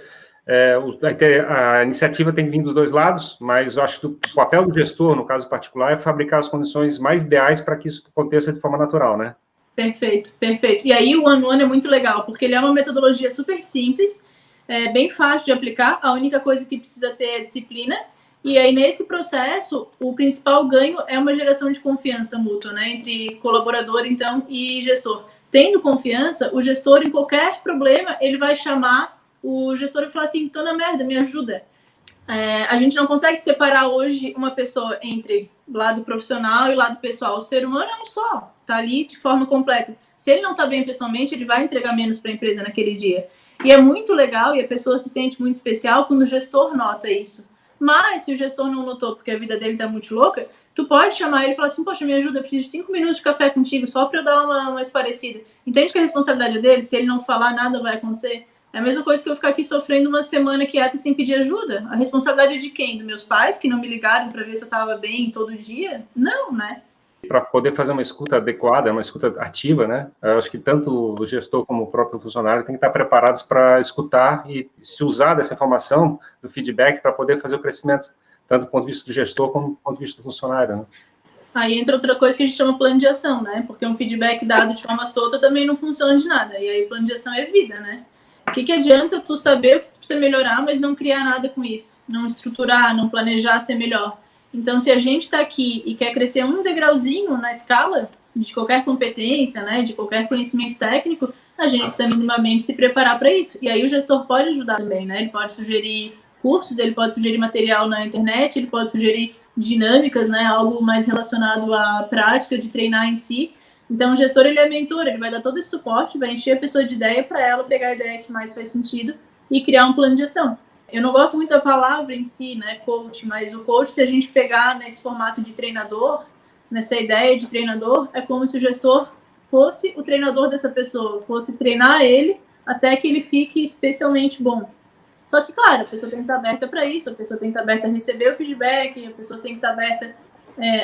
a iniciativa tem que vir dos dois lados, mas eu acho que o papel do gestor, no caso particular, é fabricar as condições mais ideais para que isso aconteça de forma natural, né? Perfeito, perfeito. E aí o One-on-One é muito legal, porque ele é uma metodologia super simples, bem fácil de aplicar, a única coisa que precisa ter é disciplina, e aí nesse processo, o principal ganho é uma geração de confiança mútua, né, entre colaborador, então, e gestor. Tendo confiança, o gestor, em qualquer problema, ele vai chamar o gestor e falar assim, tô na merda, me ajuda. A gente não consegue separar hoje uma pessoa entre lado profissional e lado pessoal. O ser humano é um só, tá ali de forma completa. Se ele não tá bem pessoalmente, ele vai entregar menos para a empresa naquele dia. E é muito legal e a pessoa se sente muito especial quando o gestor nota isso. Mas se o gestor não notou porque a vida dele tá muito louca, tu pode chamar ele e falar assim, poxa, me ajuda, eu preciso de 5 minutos de café contigo só para eu dar uma esparecida. Entende que a responsabilidade é dele? Se ele não falar, nada vai acontecer. É a mesma coisa que eu ficar aqui sofrendo uma semana quieta sem pedir ajuda. A responsabilidade é de quem? Dos meus pais, que não me ligaram para ver se eu estava bem todo dia? Não, né? Para poder fazer uma escuta adequada, uma escuta ativa, né? Eu acho que tanto o gestor como o próprio funcionário tem que estar preparados para escutar e se usar dessa informação, do feedback, para poder fazer o crescimento, tanto do ponto de vista do gestor como do ponto de vista do funcionário, né? Aí entra outra coisa que a gente chama plano de ação, né? Porque um feedback dado de forma solta também não funciona de nada. E aí plano de ação é vida, né? O que adianta tu saber o que precisa melhorar, mas não criar nada com isso? Não estruturar, não planejar ser melhor. Então, se a gente está aqui e quer crescer um degrauzinho na escala de qualquer competência, né, de qualquer conhecimento técnico, a gente precisa minimamente se preparar para isso. E aí o gestor pode ajudar também, né? Ele pode sugerir cursos, ele pode sugerir material na internet, ele pode sugerir dinâmicas, né, algo mais relacionado à prática de treinar em si. Então, o gestor, ele é mentor, ele vai dar todo esse suporte, vai encher a pessoa de ideia para ela pegar a ideia que mais faz sentido e criar um plano de ação. Eu não gosto muito da palavra em si, né, coach, mas o coach, se a gente pegar nesse formato de treinador, nessa ideia de treinador, é como se o gestor fosse o treinador dessa pessoa, fosse treinar ele até que ele fique especialmente bom. Só que, claro, a pessoa tem que estar aberta para isso, a pessoa tem que estar aberta a receber o feedback, a pessoa tem que estar aberta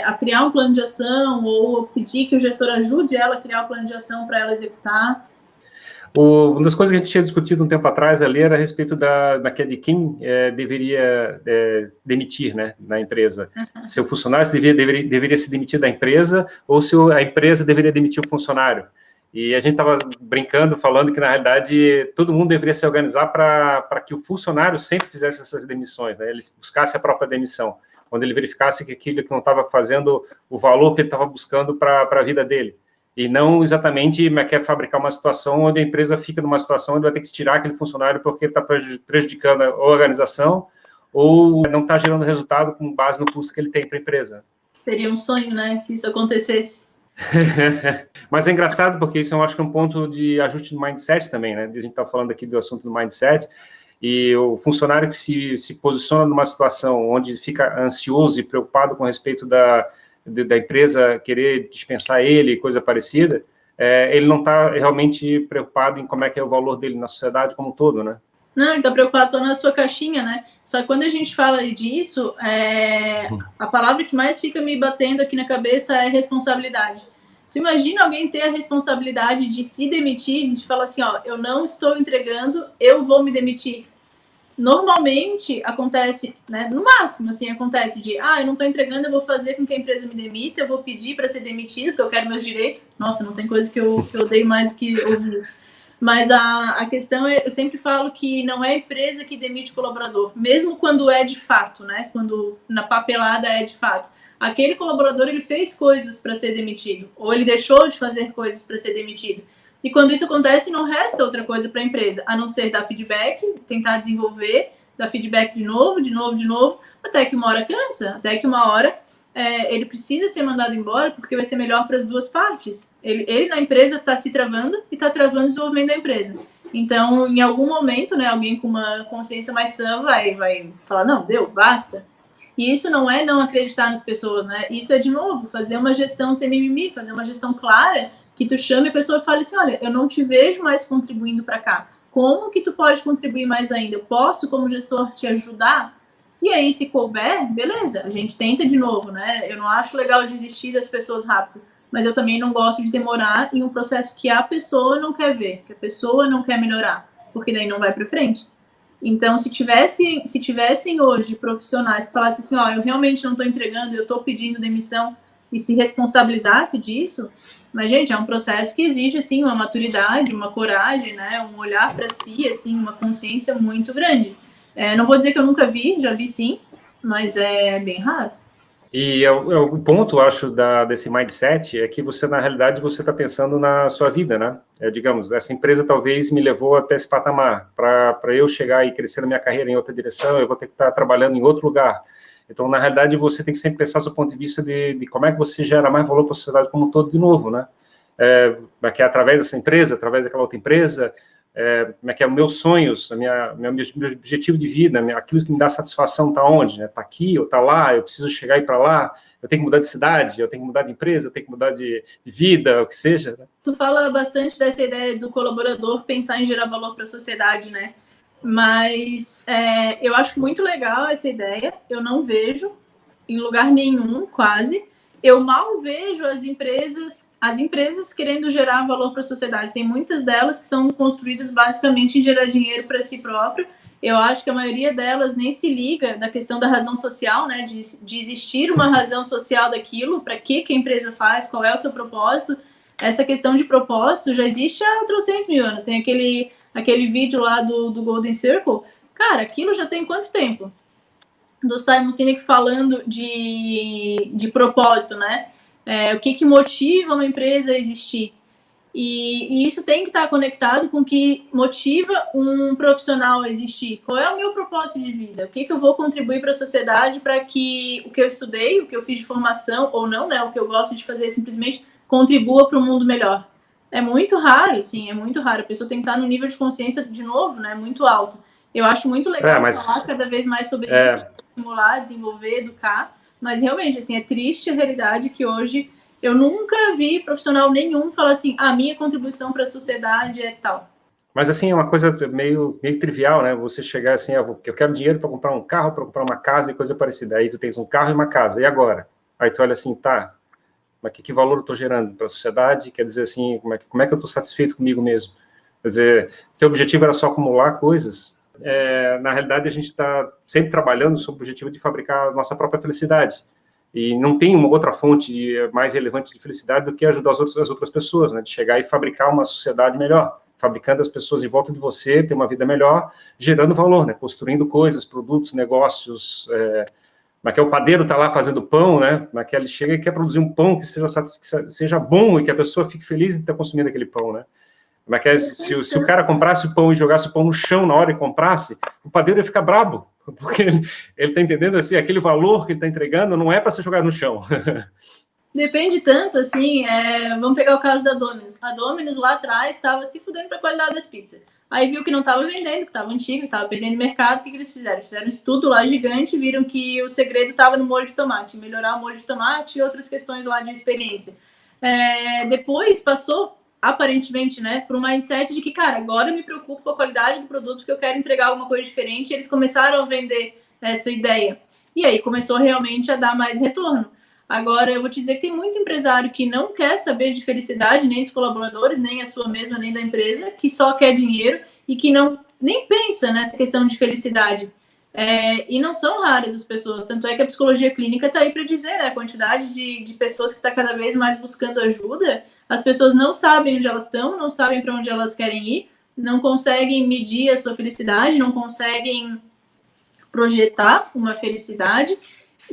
a criar um plano de ação ou pedir que o gestor ajude ela a criar um plano de ação para ela executar. Uma das coisas que a gente tinha discutido um tempo atrás ali era a respeito de quem deveria demitir, né, na empresa. Se o funcionário deveria se demitir da empresa ou se a empresa deveria demitir o funcionário. E a gente estava brincando, falando que, na realidade, todo mundo deveria se organizar para que o funcionário sempre fizesse essas demissões, né, ele buscasse a própria demissão, quando ele verificasse que aquilo que não estava fazendo o valor que ele estava buscando para a vida dele. E não exatamente quer fabricar uma situação onde a empresa fica numa situação onde vai ter que tirar aquele funcionário porque está prejudicando a organização ou não está gerando resultado com base no custo que ele tem para a empresa. Seria um sonho, né, se isso acontecesse. Mas é engraçado porque isso eu acho que é um ponto de ajuste do mindset também, né? A gente está falando aqui do assunto do mindset e o funcionário que se posiciona numa situação onde fica ansioso e preocupado com respeito da empresa querer dispensar ele, coisa parecida, ele não está realmente preocupado em como é que é o valor dele na sociedade como um todo, né? Não, ele está preocupado só na sua caixinha, né? Só que quando a gente fala disso, a palavra que mais fica me batendo aqui na cabeça é responsabilidade. Tu imagina alguém ter a responsabilidade de se demitir, de falar assim, ó, eu não estou entregando, eu vou me demitir. Normalmente acontece, né, no máximo, assim, acontece de, eu não estou entregando, eu vou fazer com que a empresa me demita, eu vou pedir para ser demitido, porque eu quero meus direitos. Nossa, não tem coisa que eu odeio mais do que ouvir isso. Mas a questão é, eu sempre falo que não é a empresa que demite o colaborador, mesmo quando é de fato, né, quando na papelada é de fato. Aquele colaborador, ele fez coisas para ser demitido, ou ele deixou de fazer coisas para ser demitido. E quando isso acontece, não resta outra coisa para a empresa, a não ser dar feedback, tentar desenvolver, dar feedback de novo, até que uma hora cansa, até que uma hora ele precisa ser mandado embora, porque vai ser melhor para as duas partes. Ele na empresa está se travando e está travando o desenvolvimento da empresa. Então, em algum momento, né, alguém com uma consciência mais sã vai falar, não, deu, basta. E isso não é não acreditar nas pessoas, né? Isso é, de novo, fazer uma gestão sem mimimi, fazer uma gestão clara, que tu chame a pessoa e fale assim, olha, eu não te vejo mais contribuindo para cá. Como que tu pode contribuir mais ainda? Eu posso, como gestor, te ajudar? E aí, se couber, beleza, a gente tenta de novo, né? Eu não acho legal desistir das pessoas rápido, mas eu também não gosto de demorar em um processo que a pessoa não quer ver, que a pessoa não quer melhorar, porque daí não vai para frente. Então, se tivessem hoje profissionais que falassem assim, ó, eu realmente não estou entregando, eu estou pedindo demissão, e se responsabilizasse disso, mas, gente, é um processo que exige, assim, uma maturidade, uma coragem, né, um olhar para si, assim, uma consciência muito grande. Não vou dizer que eu nunca vi, já vi sim, mas é bem raro. E o ponto, acho, desse mindset é que você, na realidade, você está pensando na sua vida, né? Digamos, essa empresa talvez me levou até esse patamar. Para eu chegar e crescer na minha carreira em outra direção, eu vou ter que estar trabalhando em outro lugar. Então, na realidade, você tem que sempre pensar do ponto de vista de como é que você gera mais valor para a sociedade como um todo de novo, né? Que é através dessa empresa, através daquela outra empresa, como é que é os meus sonhos, meu objetivo de vida, aquilo que me dá satisfação está onde, né? Está aqui ou está lá, eu preciso chegar e ir para lá, eu tenho que mudar de cidade, eu tenho que mudar de empresa, eu tenho que mudar de vida, o que seja. Né? Tu fala bastante dessa ideia do colaborador pensar em gerar valor para a sociedade, né? Mas eu acho muito legal essa ideia, eu não vejo em lugar nenhum, quase. Eu mal vejo as empresas querendo gerar valor para a sociedade. Tem muitas delas que são construídas basicamente em gerar dinheiro para si próprio. Eu acho que a maioria delas nem se liga da questão da razão social, né? De existir uma razão social daquilo, para que a empresa faz, qual é o seu propósito. Essa questão de propósito já existe há 300 mil anos. Tem aquele vídeo lá do Golden Circle. Cara, aquilo já tem quanto tempo? Do Simon Sinek falando de propósito, né? O que motiva uma empresa a existir. E isso tem que estar conectado com o que motiva um profissional a existir. Qual é o meu propósito de vida? O que eu vou contribuir para a sociedade para que o que eu estudei, o que eu fiz de formação, ou não, né? O que eu gosto de fazer simplesmente contribua para um mundo melhor. É muito raro, sim, é muito raro. A pessoa tem que estar no nível de consciência, de novo, né? Muito alto. Eu acho muito legal falar cada vez mais sobre isso, estimular, desenvolver, educar, mas realmente, assim, é triste a realidade que hoje eu nunca vi profissional nenhum falar assim, a minha contribuição para a sociedade é tal. Mas, assim, é uma coisa meio trivial, né? Você chegar assim, eu quero dinheiro para comprar um carro, para comprar uma casa e coisa parecida. Aí tu tens um carro e uma casa, e agora? Aí tu olha assim, tá, mas que valor eu estou gerando para a sociedade? Quer dizer assim, como é que eu estou satisfeito comigo mesmo? Quer dizer, se o objetivo era só acumular coisas, na realidade a gente está sempre trabalhando sob o objetivo de fabricar a nossa própria felicidade. E não tem uma outra fonte mais relevante de felicidade do que ajudar as outras pessoas, né? De chegar e fabricar uma sociedade melhor, fabricando as pessoas em volta de você, ter uma vida melhor, gerando valor, né? Construindo coisas, produtos, negócios. Mas que o padeiro está lá fazendo pão, né? Mas que ele chega e quer produzir um pão que seja bom e que a pessoa fique feliz de estar consumindo aquele pão, né? Mas que se o cara comprasse o pão e jogasse o pão no chão na hora e comprasse, o padeiro ia ficar brabo, porque ele está entendendo assim, aquele valor que ele está entregando não é para ser jogado no chão. Depende tanto, assim, vamos pegar o caso da Domino's. A Domino's lá atrás estava se fudendo para a qualidade das pizzas. Aí viu que não estava vendendo, que estava antigo, que estava perdendo mercado, o que eles fizeram? Fizeram um estudo lá gigante, viram que o segredo estava no molho de tomate, melhorar o molho de tomate e outras questões lá de experiência. Depois passou, aparentemente, né, por um mindset de que, cara, agora eu me preocupo com a qualidade do produto, porque eu quero entregar alguma coisa diferente, e eles começaram a vender essa ideia. E aí começou realmente a dar mais retorno. Agora, eu vou te dizer que tem muito empresário que não quer saber de felicidade, nem dos colaboradores, nem a sua mesma, nem da empresa, que só quer dinheiro e que nem pensa nessa questão de felicidade. E não são raras as pessoas, tanto é que a psicologia clínica está aí para dizer, né, a quantidade de pessoas que está cada vez mais buscando ajuda, as pessoas não sabem onde elas estão, não sabem para onde elas querem ir, não conseguem medir a sua felicidade, não conseguem projetar uma felicidade,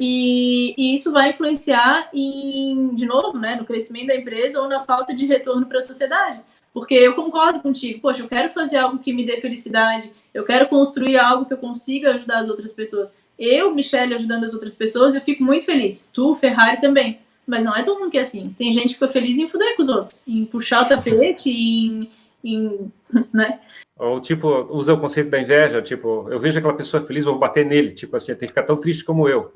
e isso vai influenciar de novo, né, no crescimento da empresa ou na falta de retorno para a sociedade. Porque eu concordo contigo, poxa, eu quero fazer algo que me dê felicidade, eu quero construir algo que eu consiga ajudar as outras pessoas. Eu, Michelle, ajudando as outras pessoas, eu fico muito feliz. Tu, Ferrari, também. Mas não é todo mundo que é assim. Tem gente que fica feliz em fuder com os outros, em puxar o tapete, né? Ou, tipo, usa o conceito da inveja, tipo, eu vejo aquela pessoa feliz, vou bater nele, tipo assim, tem que ficar tão triste como eu.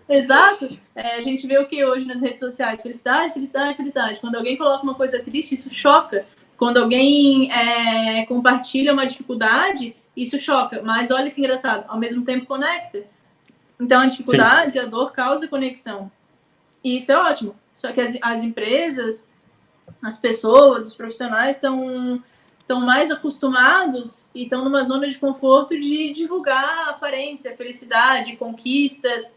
Exato. A gente vê o que hoje nas redes sociais? Felicidade, felicidade, felicidade. Quando alguém coloca uma coisa triste, isso choca. Quando alguém compartilha uma dificuldade, Isso choca, mas olha que engraçado, ao mesmo tempo conecta. Então, a dificuldade, sim, a dor causa conexão. E isso é ótimo. Só que as empresas, as pessoas, os profissionais estão mais acostumados e estão numa zona de conforto de divulgar aparência, felicidade, conquistas.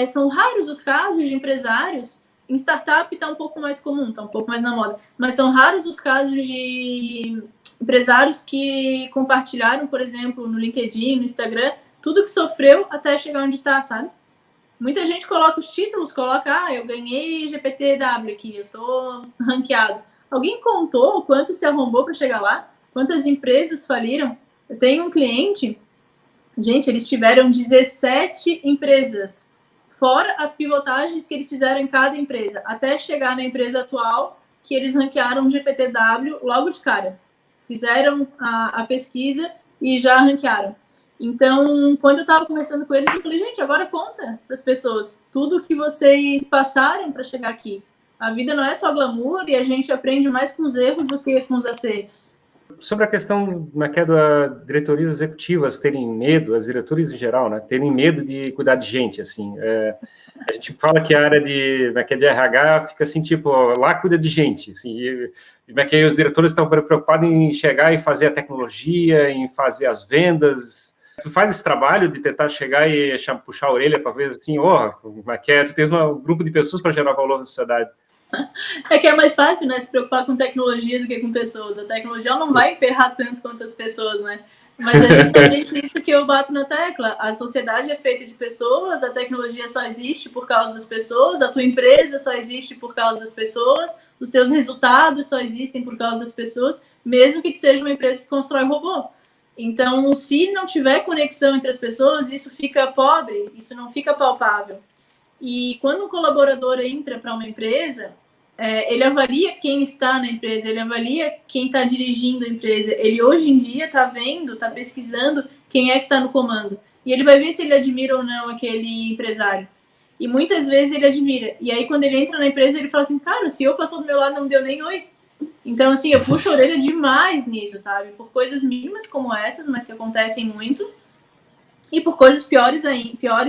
São raros os casos de empresários. Em startup está um pouco mais comum, está um pouco mais na moda. Mas são raros os casos de empresários que compartilharam, por exemplo, no LinkedIn, no Instagram, tudo que sofreu até chegar onde está, sabe? Muita gente coloca os títulos, coloca, eu ganhei GPTW aqui, eu tô ranqueado. Alguém contou o quanto se arrombou para chegar lá? Quantas empresas faliram? Eu tenho um cliente, gente, eles tiveram 17 empresas, fora as pivotagens que eles fizeram em cada empresa, até chegar na empresa atual, que eles ranquearam GPTW logo de cara. Fizeram a pesquisa e já ranquearam. Então, quando eu estava conversando com eles, eu falei, gente, agora conta para as pessoas tudo que vocês passaram para chegar aqui. A vida não é só glamour e a gente aprende mais com os erros do que com os acertos. Sobre a questão das diretorias executivas terem medo, as diretorias em geral, né, terem medo de cuidar de gente, assim, a gente fala que a área de RH fica assim, tipo, lá cuida de gente, assim, e os diretores estão preocupados em chegar e fazer a tecnologia, em fazer as vendas. Tu faz esse trabalho de tentar chegar e puxar a orelha para ver assim, tu tens um grupo de pessoas para gerar valor na sociedade. É que é mais fácil, né, se preocupar com tecnologia do que com pessoas. A tecnologia não vai emperrar tanto quanto as pessoas, né? Mas é justamente isso que eu bato na tecla. A sociedade é feita de pessoas, a tecnologia só existe por causa das pessoas, a tua empresa só existe por causa das pessoas, os teus resultados só existem por causa das pessoas, mesmo que tu seja uma empresa que constrói robô. Então, se não tiver conexão entre as pessoas, isso fica pobre, isso não fica palpável. E quando um colaborador entra para uma empresa, ele avalia quem está na empresa, ele avalia quem está dirigindo a empresa. Ele, hoje em dia, está vendo, está pesquisando quem é que está no comando. E ele vai ver se ele admira ou não aquele empresário. E muitas vezes ele admira. E aí, quando ele entra na empresa, ele fala assim, cara, o CEO passou do meu lado e não me deu nem oi. Então, assim, eu puxo a orelha demais nisso, sabe? Por coisas mínimas como essas, mas que acontecem muito. E por coisas piores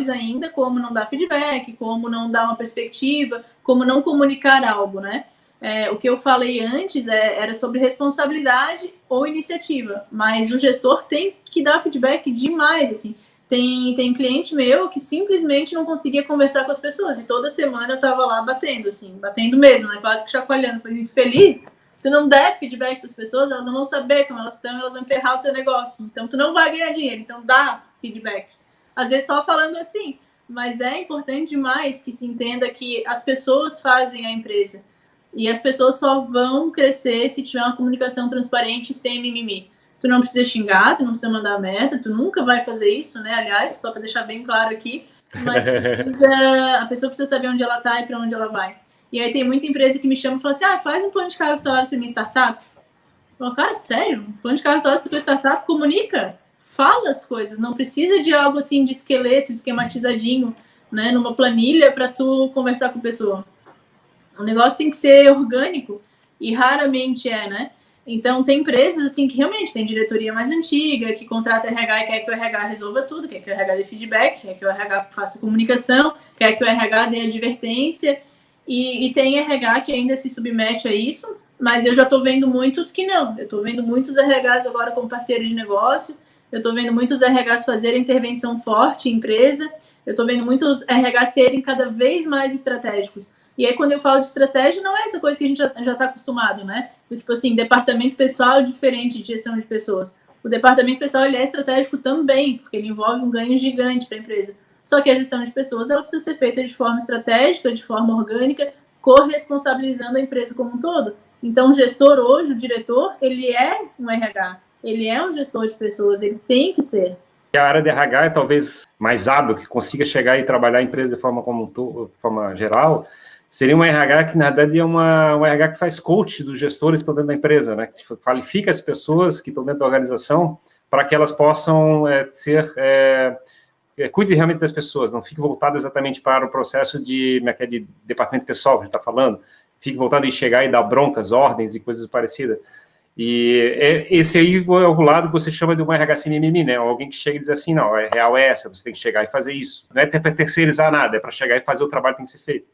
ainda, como não dar feedback, como não dar uma perspectiva, como não comunicar algo, né? O que eu falei antes era sobre responsabilidade ou iniciativa, mas o gestor tem que dar feedback demais, assim. Tem cliente meu que simplesmente não conseguia conversar com as pessoas, e toda semana eu tava lá batendo, assim, batendo mesmo, né? Quase que chacoalhando. Falei, feliz? Se tu não der feedback para as pessoas, elas não vão saber como elas estão, elas vão emperrar o teu negócio. Então, tu não vai ganhar dinheiro. Então, dá feedback. Às vezes só falando assim, mas é importante demais que se entenda que as pessoas fazem a empresa. E as pessoas só vão crescer se tiver uma comunicação transparente sem mimimi. Tu não precisa xingar, tu não precisa mandar merda, tu nunca vai fazer isso, né? Aliás, só para deixar bem claro aqui, mas a pessoa precisa saber onde ela está e para onde ela vai. E aí tem muita empresa que me chama e fala assim, faz um plano de cargo e salário para minha startup. Eu falo, cara, sério? Um plano de cargo e salário para tua startup? Comunica, fala as coisas, não precisa de algo assim de esqueleto, esquematizadinho, né, numa planilha para tu conversar com a pessoa. O negócio tem que ser orgânico e raramente né? Então tem empresas assim que realmente tem diretoria mais antiga, que contrata RH e quer que o RH resolva tudo, quer que o RH dê feedback, quer que o RH faça comunicação, quer que o RH dê advertência. E tem RH que ainda se submete a isso, mas eu já estou vendo muitos que não. Eu estou vendo muitos RHs agora como parceiros de negócio, eu estou vendo muitos RHs fazerem intervenção forte em empresa, eu estou vendo muitos RHs serem cada vez mais estratégicos. E aí, quando eu falo de estratégia, não é essa coisa que a gente já está acostumado, né? Tipo assim, departamento pessoal diferente de gestão de pessoas. O departamento pessoal ele é estratégico também, porque ele envolve um ganho gigante para a empresa. Só que a gestão de pessoas ela precisa ser feita de forma estratégica, de forma orgânica, corresponsabilizando a empresa como um todo. Então, o gestor hoje, o diretor, ele é um RH, ele é um gestor de pessoas, ele tem que ser. A área de RH é talvez mais hábil, que consiga chegar e trabalhar a empresa de forma geral, seria um RH que, na verdade, é um RH que faz coach dos gestores que estão dentro da empresa, né? Que qualifica as pessoas que estão dentro da organização para que elas possam cuide realmente das pessoas, não fique voltado exatamente para o processo de departamento pessoal que a gente está falando, fique voltado em chegar e dar broncas, ordens e coisas parecidas. E esse aí é o lado que você chama de uma RH sem mimimi, né? Alguém que chega e diz assim, não, a real é essa, você tem que chegar e fazer isso. Não é para terceirizar nada, é para chegar e fazer o trabalho que tem que ser feito.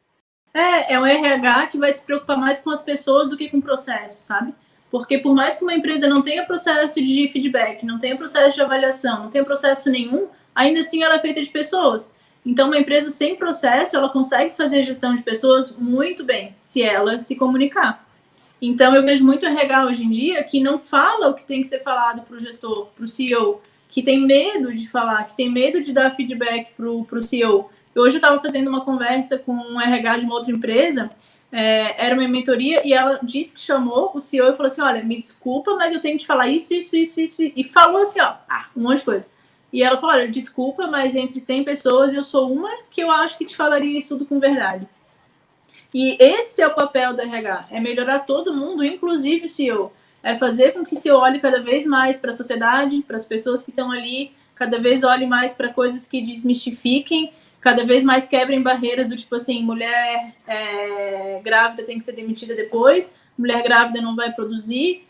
É um RH que vai se preocupar mais com as pessoas do que com o processo, sabe? Porque por mais que uma empresa não tenha processo de feedback, não tenha processo de avaliação, não tenha processo nenhum, ainda assim ela é feita de pessoas. Então, uma empresa sem processo, ela consegue fazer gestão de pessoas muito bem, se ela se comunicar. Então, eu vejo muito RH hoje em dia que não fala o que tem que ser falado para o gestor, para o CEO, que tem medo de falar, que tem medo de dar feedback para o CEO. Hoje eu estava fazendo uma conversa com um RH de uma outra empresa, era uma mentoria, e ela disse que chamou o CEO e falou assim, olha, me desculpa, mas eu tenho que te falar isso, e falou assim, um monte de coisa. E ela falou, olha, desculpa, mas entre 100 pessoas eu sou uma que eu acho que te falaria isso tudo com verdade. E esse é o papel do RH, é melhorar todo mundo, inclusive o CEO. É fazer com que o CEO olhe cada vez mais para a sociedade, para as pessoas que estão ali, cada vez olhe mais para coisas que desmistifiquem, cada vez mais quebrem barreiras do tipo assim, mulher grávida tem que ser demitida depois, mulher grávida não vai produzir,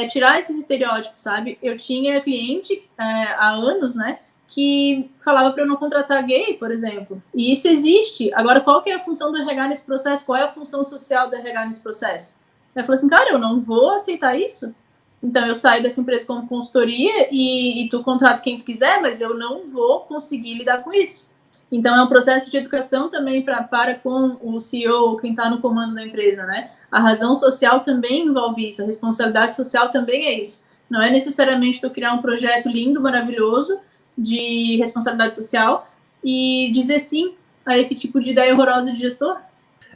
tirar esses estereótipos, sabe? Eu tinha cliente há anos, né, que falava para eu não contratar gay, por exemplo. E isso existe. Agora, qual que é a função do RH nesse processo? Qual é a função social do RH nesse processo? Eu falei assim, cara, eu não vou aceitar isso. Então, eu saio dessa empresa como consultoria e tu contrata quem tu quiser, mas eu não vou conseguir lidar com isso. Então, é um processo de educação também para com o CEO, quem está no comando da empresa, né? A razão social também envolve isso, a responsabilidade social também é isso. Não é necessariamente tu criar um projeto lindo, maravilhoso, de responsabilidade social e dizer sim a esse tipo de ideia horrorosa de gestor.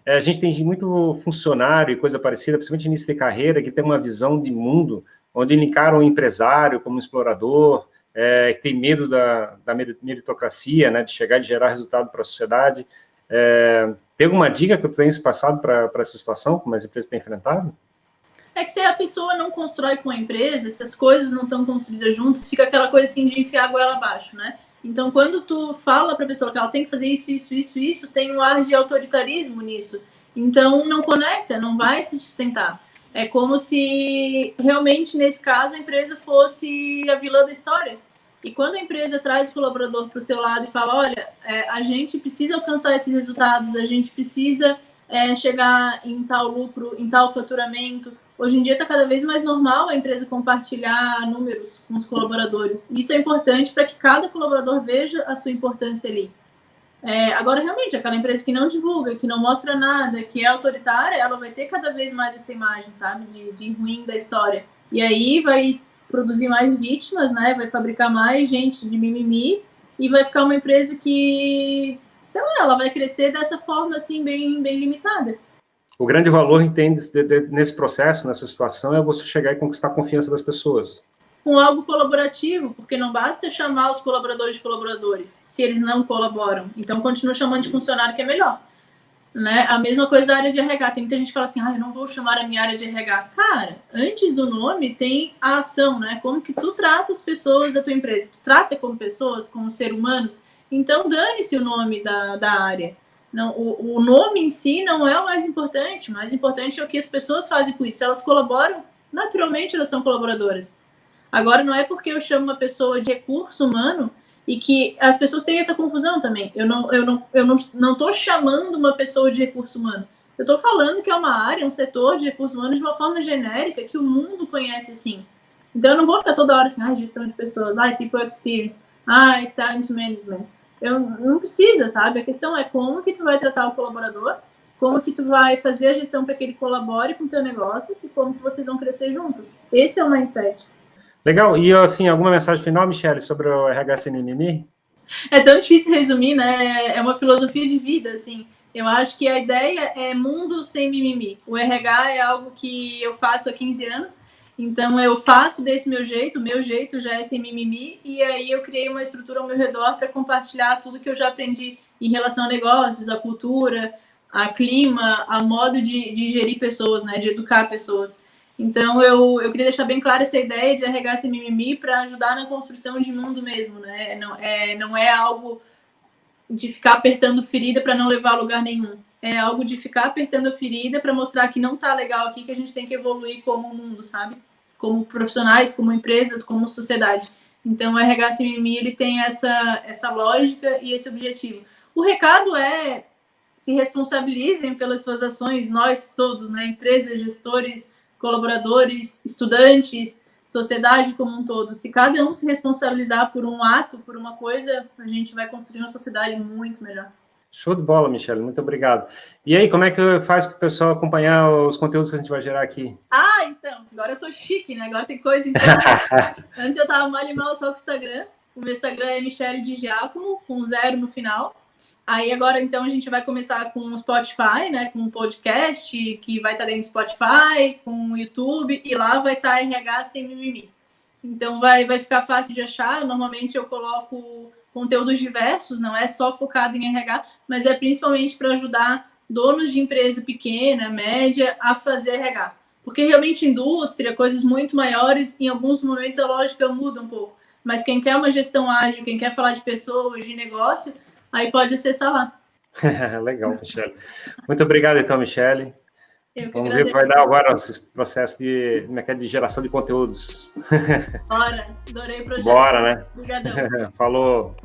A gente tem muito funcionário e coisa parecida, principalmente início de carreira, que tem uma visão de mundo onde ele encara o empresário como um explorador, que tem medo da meritocracia, né, de chegar e gerar resultado para a sociedade. Tem alguma dica que eu tenho passado para essa situação, como as empresas têm enfrentado? É que se a pessoa não constrói com a empresa, se as coisas não estão construídas juntas, fica aquela coisa assim de enfiar a goela abaixo, né? Então, quando tu fala para a pessoa que ela tem que fazer isso, tem um ar de autoritarismo nisso. Então, não conecta, não vai se sustentar. É como se, realmente, nesse caso, a empresa fosse a vilã da história. E quando a empresa traz o colaborador para o seu lado e fala, olha, a gente precisa alcançar esses resultados, a gente precisa chegar em tal lucro, em tal faturamento. Hoje em dia está cada vez mais normal a empresa compartilhar números com os colaboradores. Isso é importante para que cada colaborador veja a sua importância ali. Agora, realmente, aquela empresa que não divulga, que não mostra nada, que é autoritária, ela vai ter cada vez mais essa imagem, sabe, de ruim da história. E aí vai produzir mais vítimas, né? Vai fabricar mais gente de mimimi e vai ficar uma empresa que, sei lá, ela vai crescer dessa forma, assim, bem, bem limitada. O grande valor, entende, nesse processo, nessa situação, é você chegar e conquistar a confiança das pessoas. Com algo colaborativo, porque não basta chamar os colaboradores de colaboradores, se eles não colaboram. Então, continua chamando de funcionário, que é melhor. Né? A mesma coisa da área de RH. Tem muita gente que fala assim, eu não vou chamar a minha área de RH. Cara, antes do nome tem a ação, né? Como que tu trata as pessoas da tua empresa. Tu trata como pessoas, como seres humanos. Então, dane-se o nome da área. Não, o nome em si não é o mais importante. O mais importante é o que as pessoas fazem com isso. Se elas colaboram, naturalmente elas são colaboradoras. Agora, não é porque eu chamo uma pessoa de recurso humano e que as pessoas têm essa confusão também. Eu não estou chamando uma pessoa de recurso humano. Eu estou falando que é uma área, um setor de recursos humanos de uma forma genérica que o mundo conhece assim. Então, eu não vou ficar toda hora assim, gestão de pessoas, people experience, talent management. Eu não precisa, sabe? A questão é como que tu vai tratar o colaborador, como que tu vai fazer a gestão para que ele colabore com o teu negócio e como que vocês vão crescer juntos. Esse é o mindset. Legal. E, assim, alguma mensagem final, Michele, sobre o RH sem mimimi? É tão difícil resumir, né? É uma filosofia de vida, assim. Eu acho que a ideia é mundo sem mimimi. O RH é algo que eu faço há 15 anos, então eu faço desse meu jeito, o meu jeito já é sem mimimi, e aí eu criei uma estrutura ao meu redor para compartilhar tudo que eu já aprendi em relação a negócios, a cultura, a clima, a modo de gerir pessoas, né? De educar pessoas. Então, eu queria deixar bem clara essa ideia de RH sem mimimi para ajudar na construção de mundo mesmo, né? Não é algo de ficar apertando ferida para não levar a lugar nenhum. É algo de ficar apertando a ferida para mostrar que não tá legal aqui, que a gente tem que evoluir como mundo, sabe? como profissionais, como empresas, como sociedade. Então, o RH CMMI, ele tem essa lógica e esse objetivo. O recado é: se responsabilizem pelas suas ações, nós todos, né? Empresas, gestores, colaboradores, estudantes, sociedade como um todo. Se cada um se responsabilizar por um ato, por uma coisa, a gente vai construir uma sociedade muito melhor. Show de bola, Michele, muito obrigado. E aí, como é que faz para o pessoal acompanhar os conteúdos que a gente vai gerar aqui? Então, agora eu tô chique, né? Agora tem coisa importante. Antes eu tava mal e mal só com o Instagram. O meu Instagram é Michele de Giacomo, com 0 no final. Aí agora, então, a gente vai começar com o Spotify, né? Com um podcast que vai estar dentro do Spotify, com o YouTube, e lá vai estar RH Sem Mimimi. Então vai ficar fácil de achar. Normalmente eu coloco conteúdos diversos, não é só focado em RH, mas é principalmente para ajudar donos de empresa pequena, média, a fazer RH. Porque realmente indústria, coisas muito maiores, em alguns momentos a lógica muda um pouco. Mas quem quer uma gestão ágil, quem quer falar de pessoas, de negócio, aí pode acessar lá. Legal, Michele. Muito obrigado, então, Michele. Vamos ver o que vai dar agora esse processo de geração de conteúdos. Bora, adorei o projeto. Bora, né? Obrigadão. Falou.